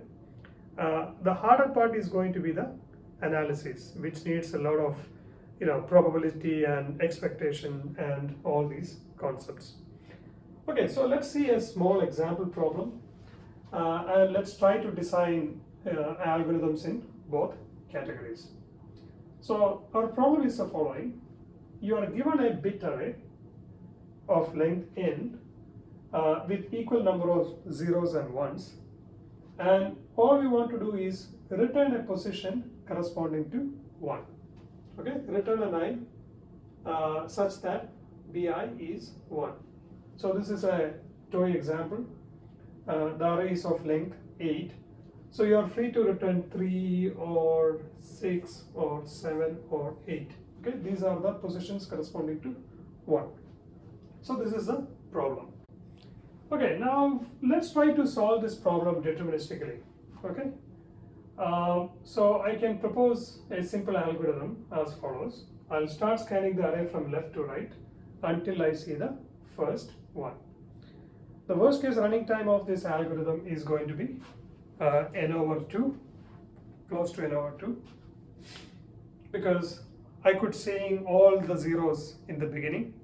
the harder part is going to be the analysis, which needs a lot of probability and expectation and all these concepts. Okay, so let's see a small example problem, and let's try to design algorithms in both categories. So our problem is the following. You are given a bit array of length n with equal number of zeros and ones, and all we want to do is return a position corresponding to 1. Okay, return an I such that bi is 1. So this is a toy example. The array is of length 8. So you are free to return 3 or 6 or 7 or 8. Okay, these are the positions corresponding to 1. So this is the problem. Okay, now let's try to solve this problem deterministically. Okay, so I can propose a simple algorithm as follows. I'll start scanning the array from left to right until I see the first one. The worst case running time of this algorithm is going to be n over 2, close to n over 2, because I could seeing all the zeros in the beginning,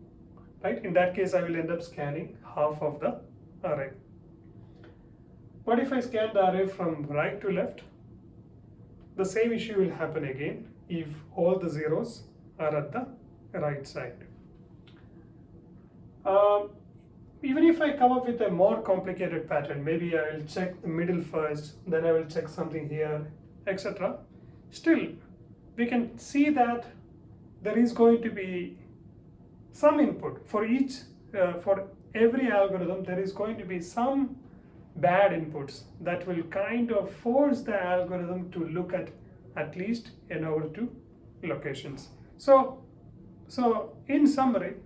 right? In that case, I will end up scanning half of the array. But if I scan the array from right to left, the same issue will happen again if all the zeros are at the right side. Even if I come up with a more complicated pattern, maybe I will check the middle first, then I will check something here, etc. Still, we can see that there is going to be some input for each, for every algorithm, there is going to be some bad inputs that will kind of force the algorithm to look at least n over 2 locations. So in summary,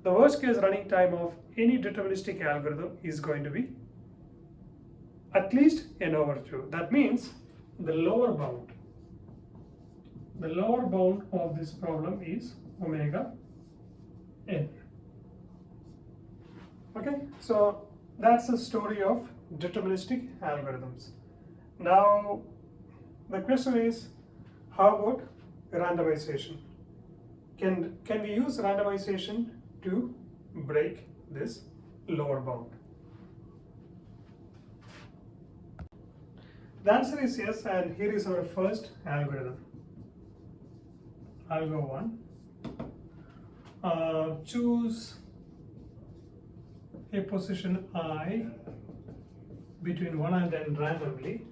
the worst case running time of any deterministic algorithm is going to be at least n over 2. That means the lower bound of this problem is omega n. Okay, so that's the story of deterministic algorithms. Now the question is, how about randomization? Can we use randomization to break this lower bound? The answer is yes, and here is our first algorithm. Algo 1. Choose a position I between 1 and n randomly,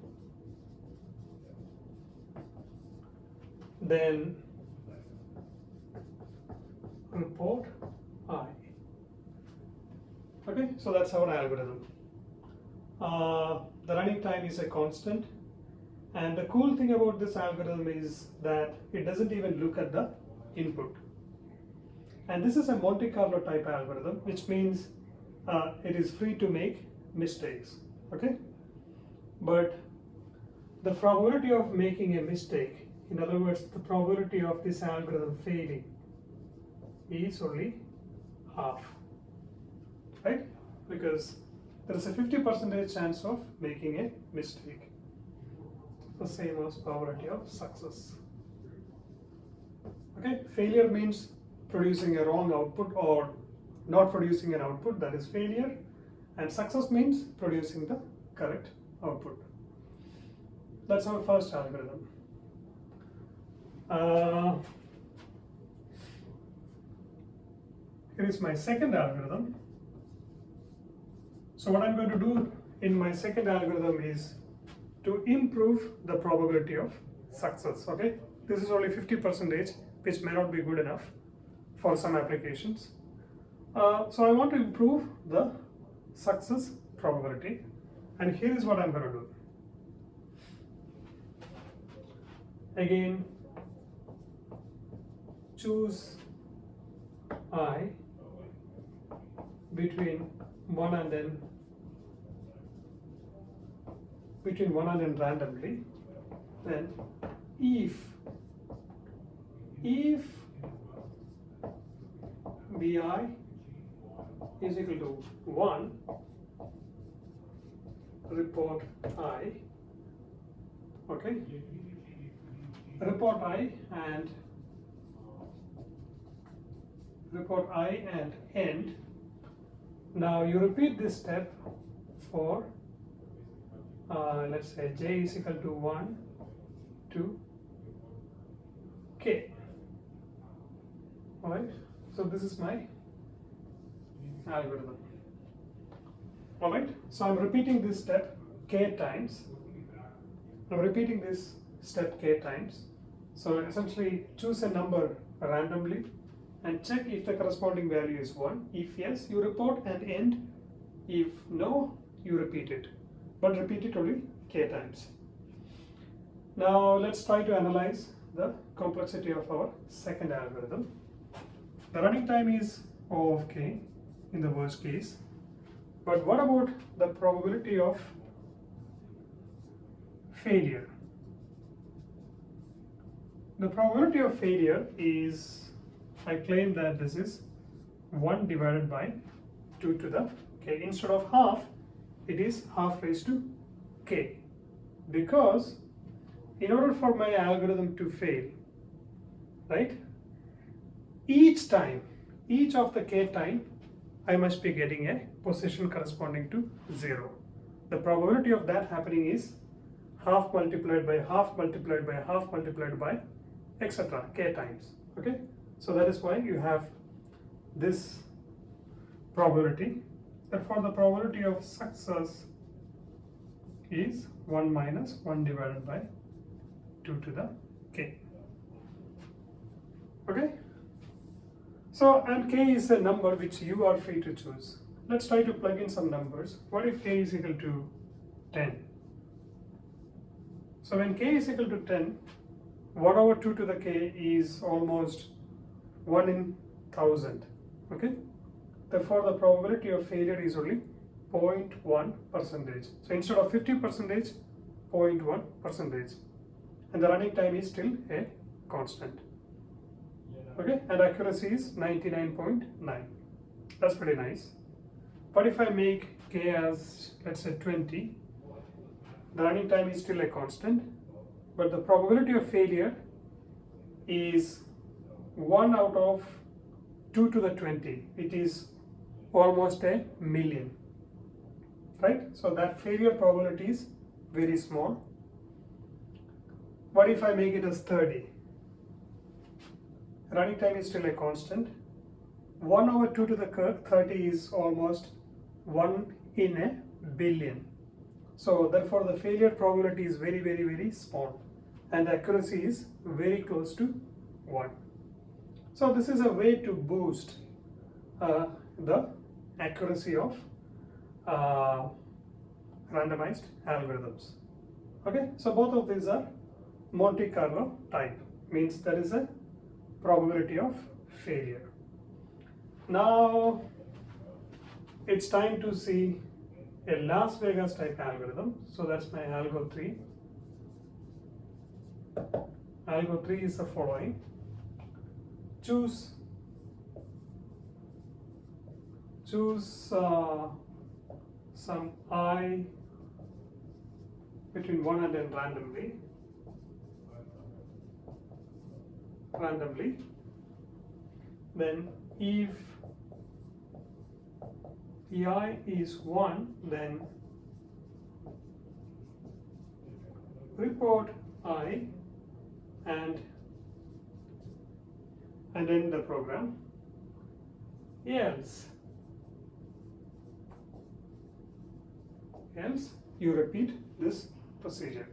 then report I. Okay, so that's our algorithm. The running time is a constant, and the cool thing about this algorithm is that it doesn't even look at the input. And this is a Monte Carlo type algorithm, which means it is free to make mistakes. Okay, but the probability of making a mistake, in other words, the probability of this algorithm failing, is only half, right? Because there is a 50% chance of making a mistake, the same as probability of success. Okay, failure means producing a wrong output or not producing an output, that is failure, and success means producing the correct output. That's our first algorithm. Here is my second algorithm. So what I'm going to do in my second algorithm is to improve the probability of success. Okay, this is only 50%, which may not be good enough for some applications. So I want to improve the success probability, and here is what I'm going to do. Again, choose I between 1 and n randomly, then if bi is equal to 1, report I. Okay, report I and end. Now you repeat this step for let's say j is equal to 1 to k. Alright, so this is my algorithm. Alright, so I'm repeating this step k times. I'm repeating this step k times. So essentially choose a number randomly and check if the corresponding value is 1. If yes, you report and end. If no, you repeat it. But repeat it only k times. Now let's try to analyze the complexity of our second algorithm. The running time is O of k in the worst case. But what about the probability of failure? The probability of failure is, I claim that this is 1 divided by 2 to the k. Instead of half, it is half raised to k. Because in order for my algorithm to fail, right, each time, each of the k time, I must be getting a position corresponding to 0. The probability of that happening is half multiplied by half multiplied by half multiplied by etc. k times. Okay, so that is why you have this probability. Therefore, the probability of success is 1 minus 1 divided by 2 to the k. Okay, so and k is a number which you are free to choose. Let's try to plug in some numbers. What if k is equal to 10? So when k is equal to 10, 1 over 2 to the k is almost 1 in 1000. Okay, therefore the probability of failure is only 0.1%. So instead of 50%, 0.1%, and the running time is still a constant. Okay, and accuracy is 99.9. That's pretty nice. But if I make k as, let's say, 20, the running time is still a constant, but the probability of failure is 1 out of 2 to the 20. It is almost a million, right? So that failure probability is very small. What if I make it as 30? Running time is still a constant. 1 over 2 to the 30 is almost 1 in a billion. So therefore the failure probability is very, very, very small, and the accuracy is very close to 1. So this is a way to boost the accuracy of randomized algorithms. Okay, so both of these are Monte Carlo type, means there is a probability of failure. Now it's time to see a Las Vegas type algorithm. So that's my algo 3. Algo 3 is the following. Choose some I between 1 and n randomly. Then if I is 1, then report I and end the program. Else you repeat this procedure.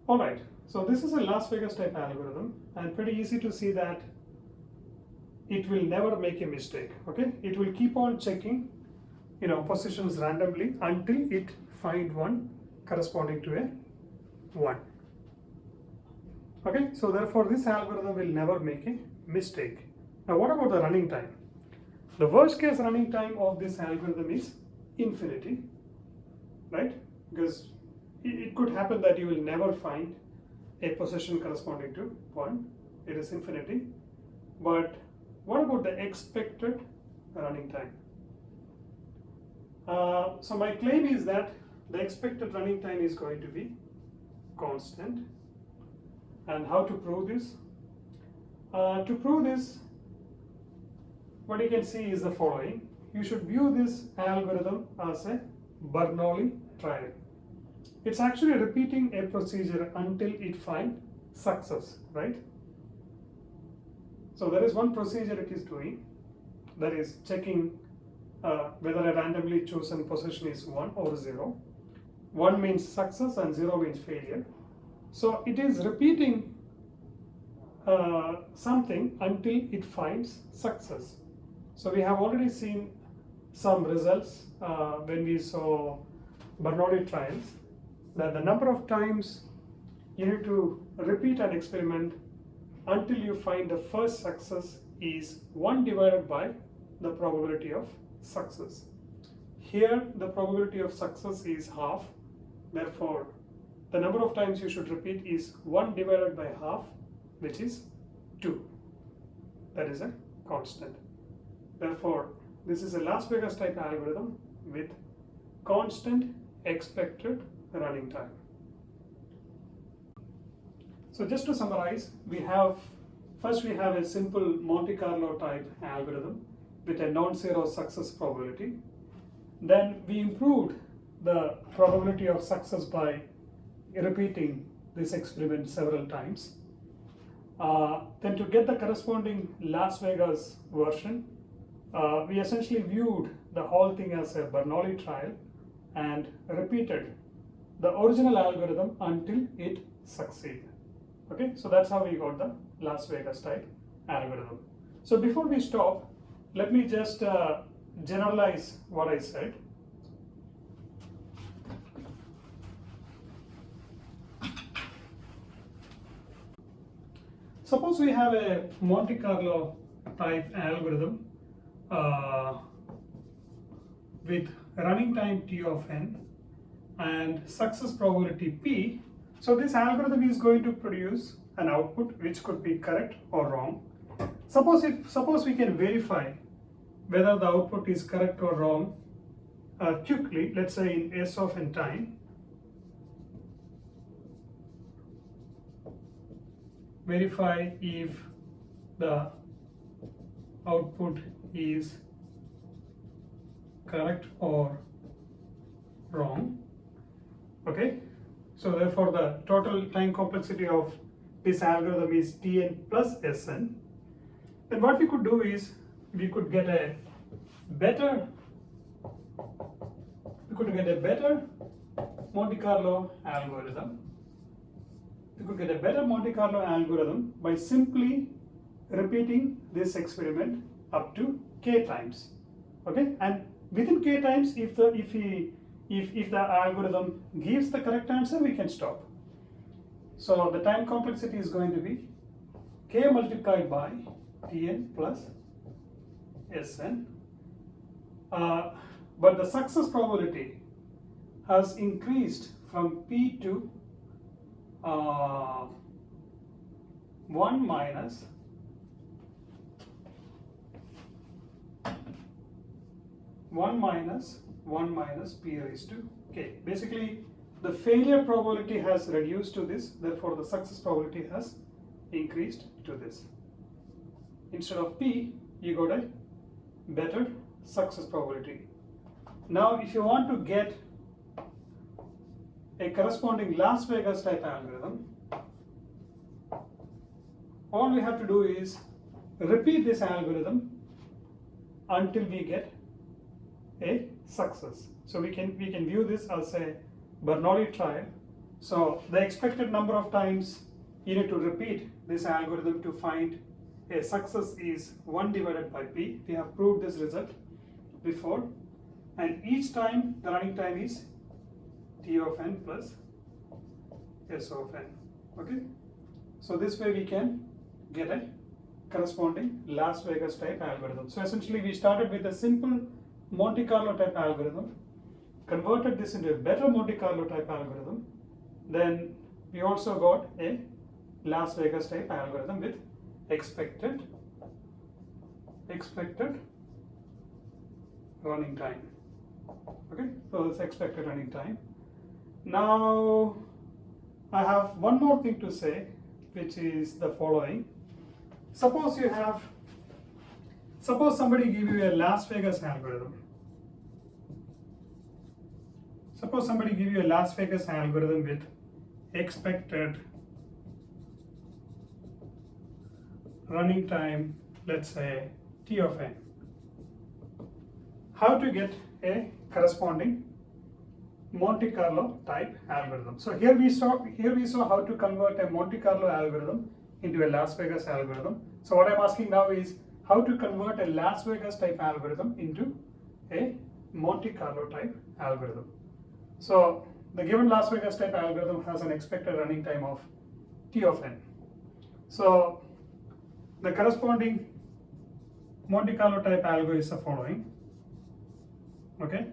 Alright, so this is a Las Vegas type algorithm, and pretty easy to see that it will never make a mistake. Okay, it will keep on checking, positions randomly until it find one corresponding to a 1. Okay, so therefore this algorithm will never make a mistake. Now what about the running time? The worst case running time of this algorithm is infinity, right? Because it could happen that you will never find a position corresponding to 1. It is infinity. But what about the expected running time? So my claim is that the expected running time is going to be constant. And how to prove this? To prove this, what you can see is the following. You should view this algorithm as a Bernoulli trial. it's actually repeating a procedure until it finds success, right? So there is one procedure it is doing, that is checking whether a randomly chosen position is 1 or 0. 1 means success and 0 means failure. So it is repeating something until it finds success. So we have already seen some results when we saw Bernoulli trials, that the number of times you need to repeat an experiment until you find the first success is 1 divided by the probability of success. Here the probability of success is half, therefore the number of times you should repeat is 1 divided by half, which is 2. That is a constant. Therefore this is a Las Vegas type algorithm with constant expected running time. So just to summarize, we have a simple Monte Carlo type algorithm with a non-zero success probability. Then we improved the probability of success by repeating this experiment several times. Then to get the corresponding Las Vegas version, we essentially viewed the whole thing as a Bernoulli trial and repeated the original algorithm until it succeeded. Okay, so that's how we got the Las Vegas type algorithm. So before we stop, let me just generalize what I said. Suppose we have a Monte Carlo type algorithm with running time t of n and success probability p. So this algorithm is going to produce an output which could be correct or wrong. Suppose we can verify whether the output is correct or wrong quickly, let's say in s of n time. Verify if the output is correct or wrong. Okay, so therefore the total time complexity of this algorithm is Tn plus Sn. Then what we could do is we could get a better Monte Carlo algorithm. We could get a better Monte Carlo algorithm by simply repeating this experiment up to k times. Okay, and within k times, if the algorithm gives the correct answer, we can stop. So the time complexity is going to be k multiplied by Tn plus Sn. But the success probability has increased from p to 1 minus p raised to k. Basically, the failure probability has reduced to this, therefore the success probability has increased to this. Instead of p, you got a better success probability. Now, if you want to get a corresponding Las Vegas type algorithm, all we have to do is repeat this algorithm until we get a success. So we can view this as a Bernoulli trial. So the expected number of times you need to repeat this algorithm to find a success is 1 divided by p. We have proved this result before, and each time the running time is t of n plus s of n. Okay, so this way we can get a corresponding Las Vegas type algorithm. So essentially we started with a simple Monte Carlo type algorithm, converted this into a better Monte Carlo type algorithm, then we also got a Las Vegas type algorithm with expected running time. Okay, so it's expected running time. Now I have one more thing to say, which is the following. Suppose somebody give you a Las Vegas algorithm. Suppose somebody give you a Las Vegas algorithm with expected running time, let's say T of n. How to get a corresponding Monte Carlo type algorithm. So here we saw how to convert a Monte Carlo algorithm into a Las Vegas algorithm. So what I'm asking now is how to convert a Las Vegas type algorithm into a Monte Carlo type algorithm. So the given Las Vegas type algorithm has an expected running time of T of n. So the corresponding Monte Carlo type algo is the following. Okay,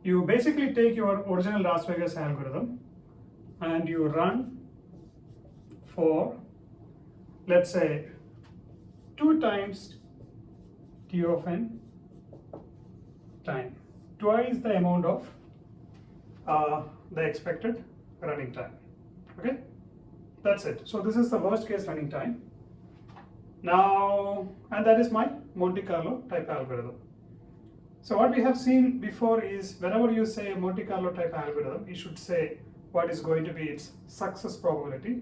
you basically take your original Las Vegas algorithm and you run for, let's say, 2 times T of n time, twice the amount of the expected running time. Okay, that's it. So this is the worst case running time. Now, and that is my Monte Carlo type algorithm. So what we have seen before is whenever you say a Monte Carlo type algorithm, you should say what is going to be its success probability.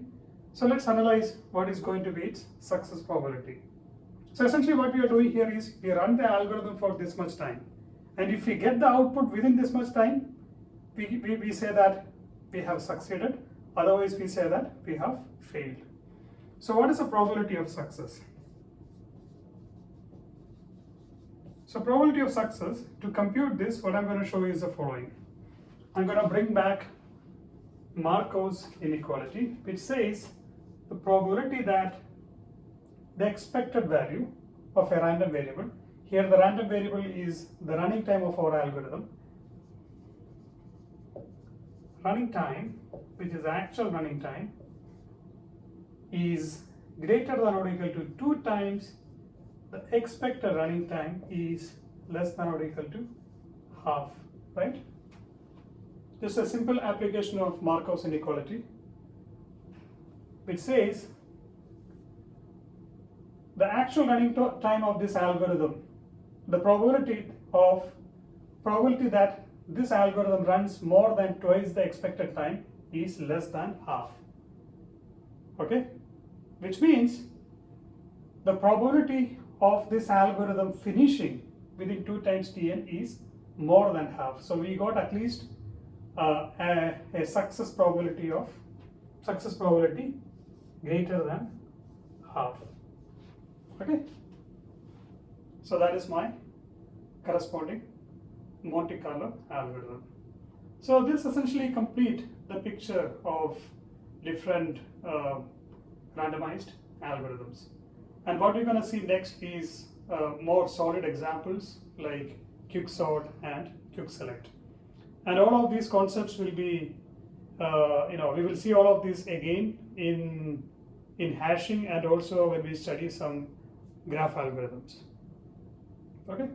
So let's analyze what is going to be its success probability. So essentially what we are doing here is we run the algorithm for this much time. And if we get the output within this much time, we say that we have succeeded. Otherwise we say that we have failed. So what is the probability of success? So probability of success, to compute this, what I'm going to show you is the following. I'm going to bring back Markov's inequality, which says the probability that the expected value of a random variable, here the random variable is the running time of our algorithm, running time, which is actual running time, is greater than or equal to 2 times the expected running time is less than or equal to half, right? Just a simple application of Markov's inequality, which says the actual running time of this algorithm, the probability that this algorithm runs more than twice the expected time is less than half. Okay, which means the probability of this algorithm finishing within 2 times Tn is more than half. So we got at least a success probability greater than half. Okay, so that is my corresponding Monte Carlo algorithm. So this essentially complete the picture of different randomized algorithms. And what we're going to see next is more solid examples like quicksort and quickselect. And all of these concepts will be, we will see all of this again in hashing and also when we study some graph algorithms. Okay.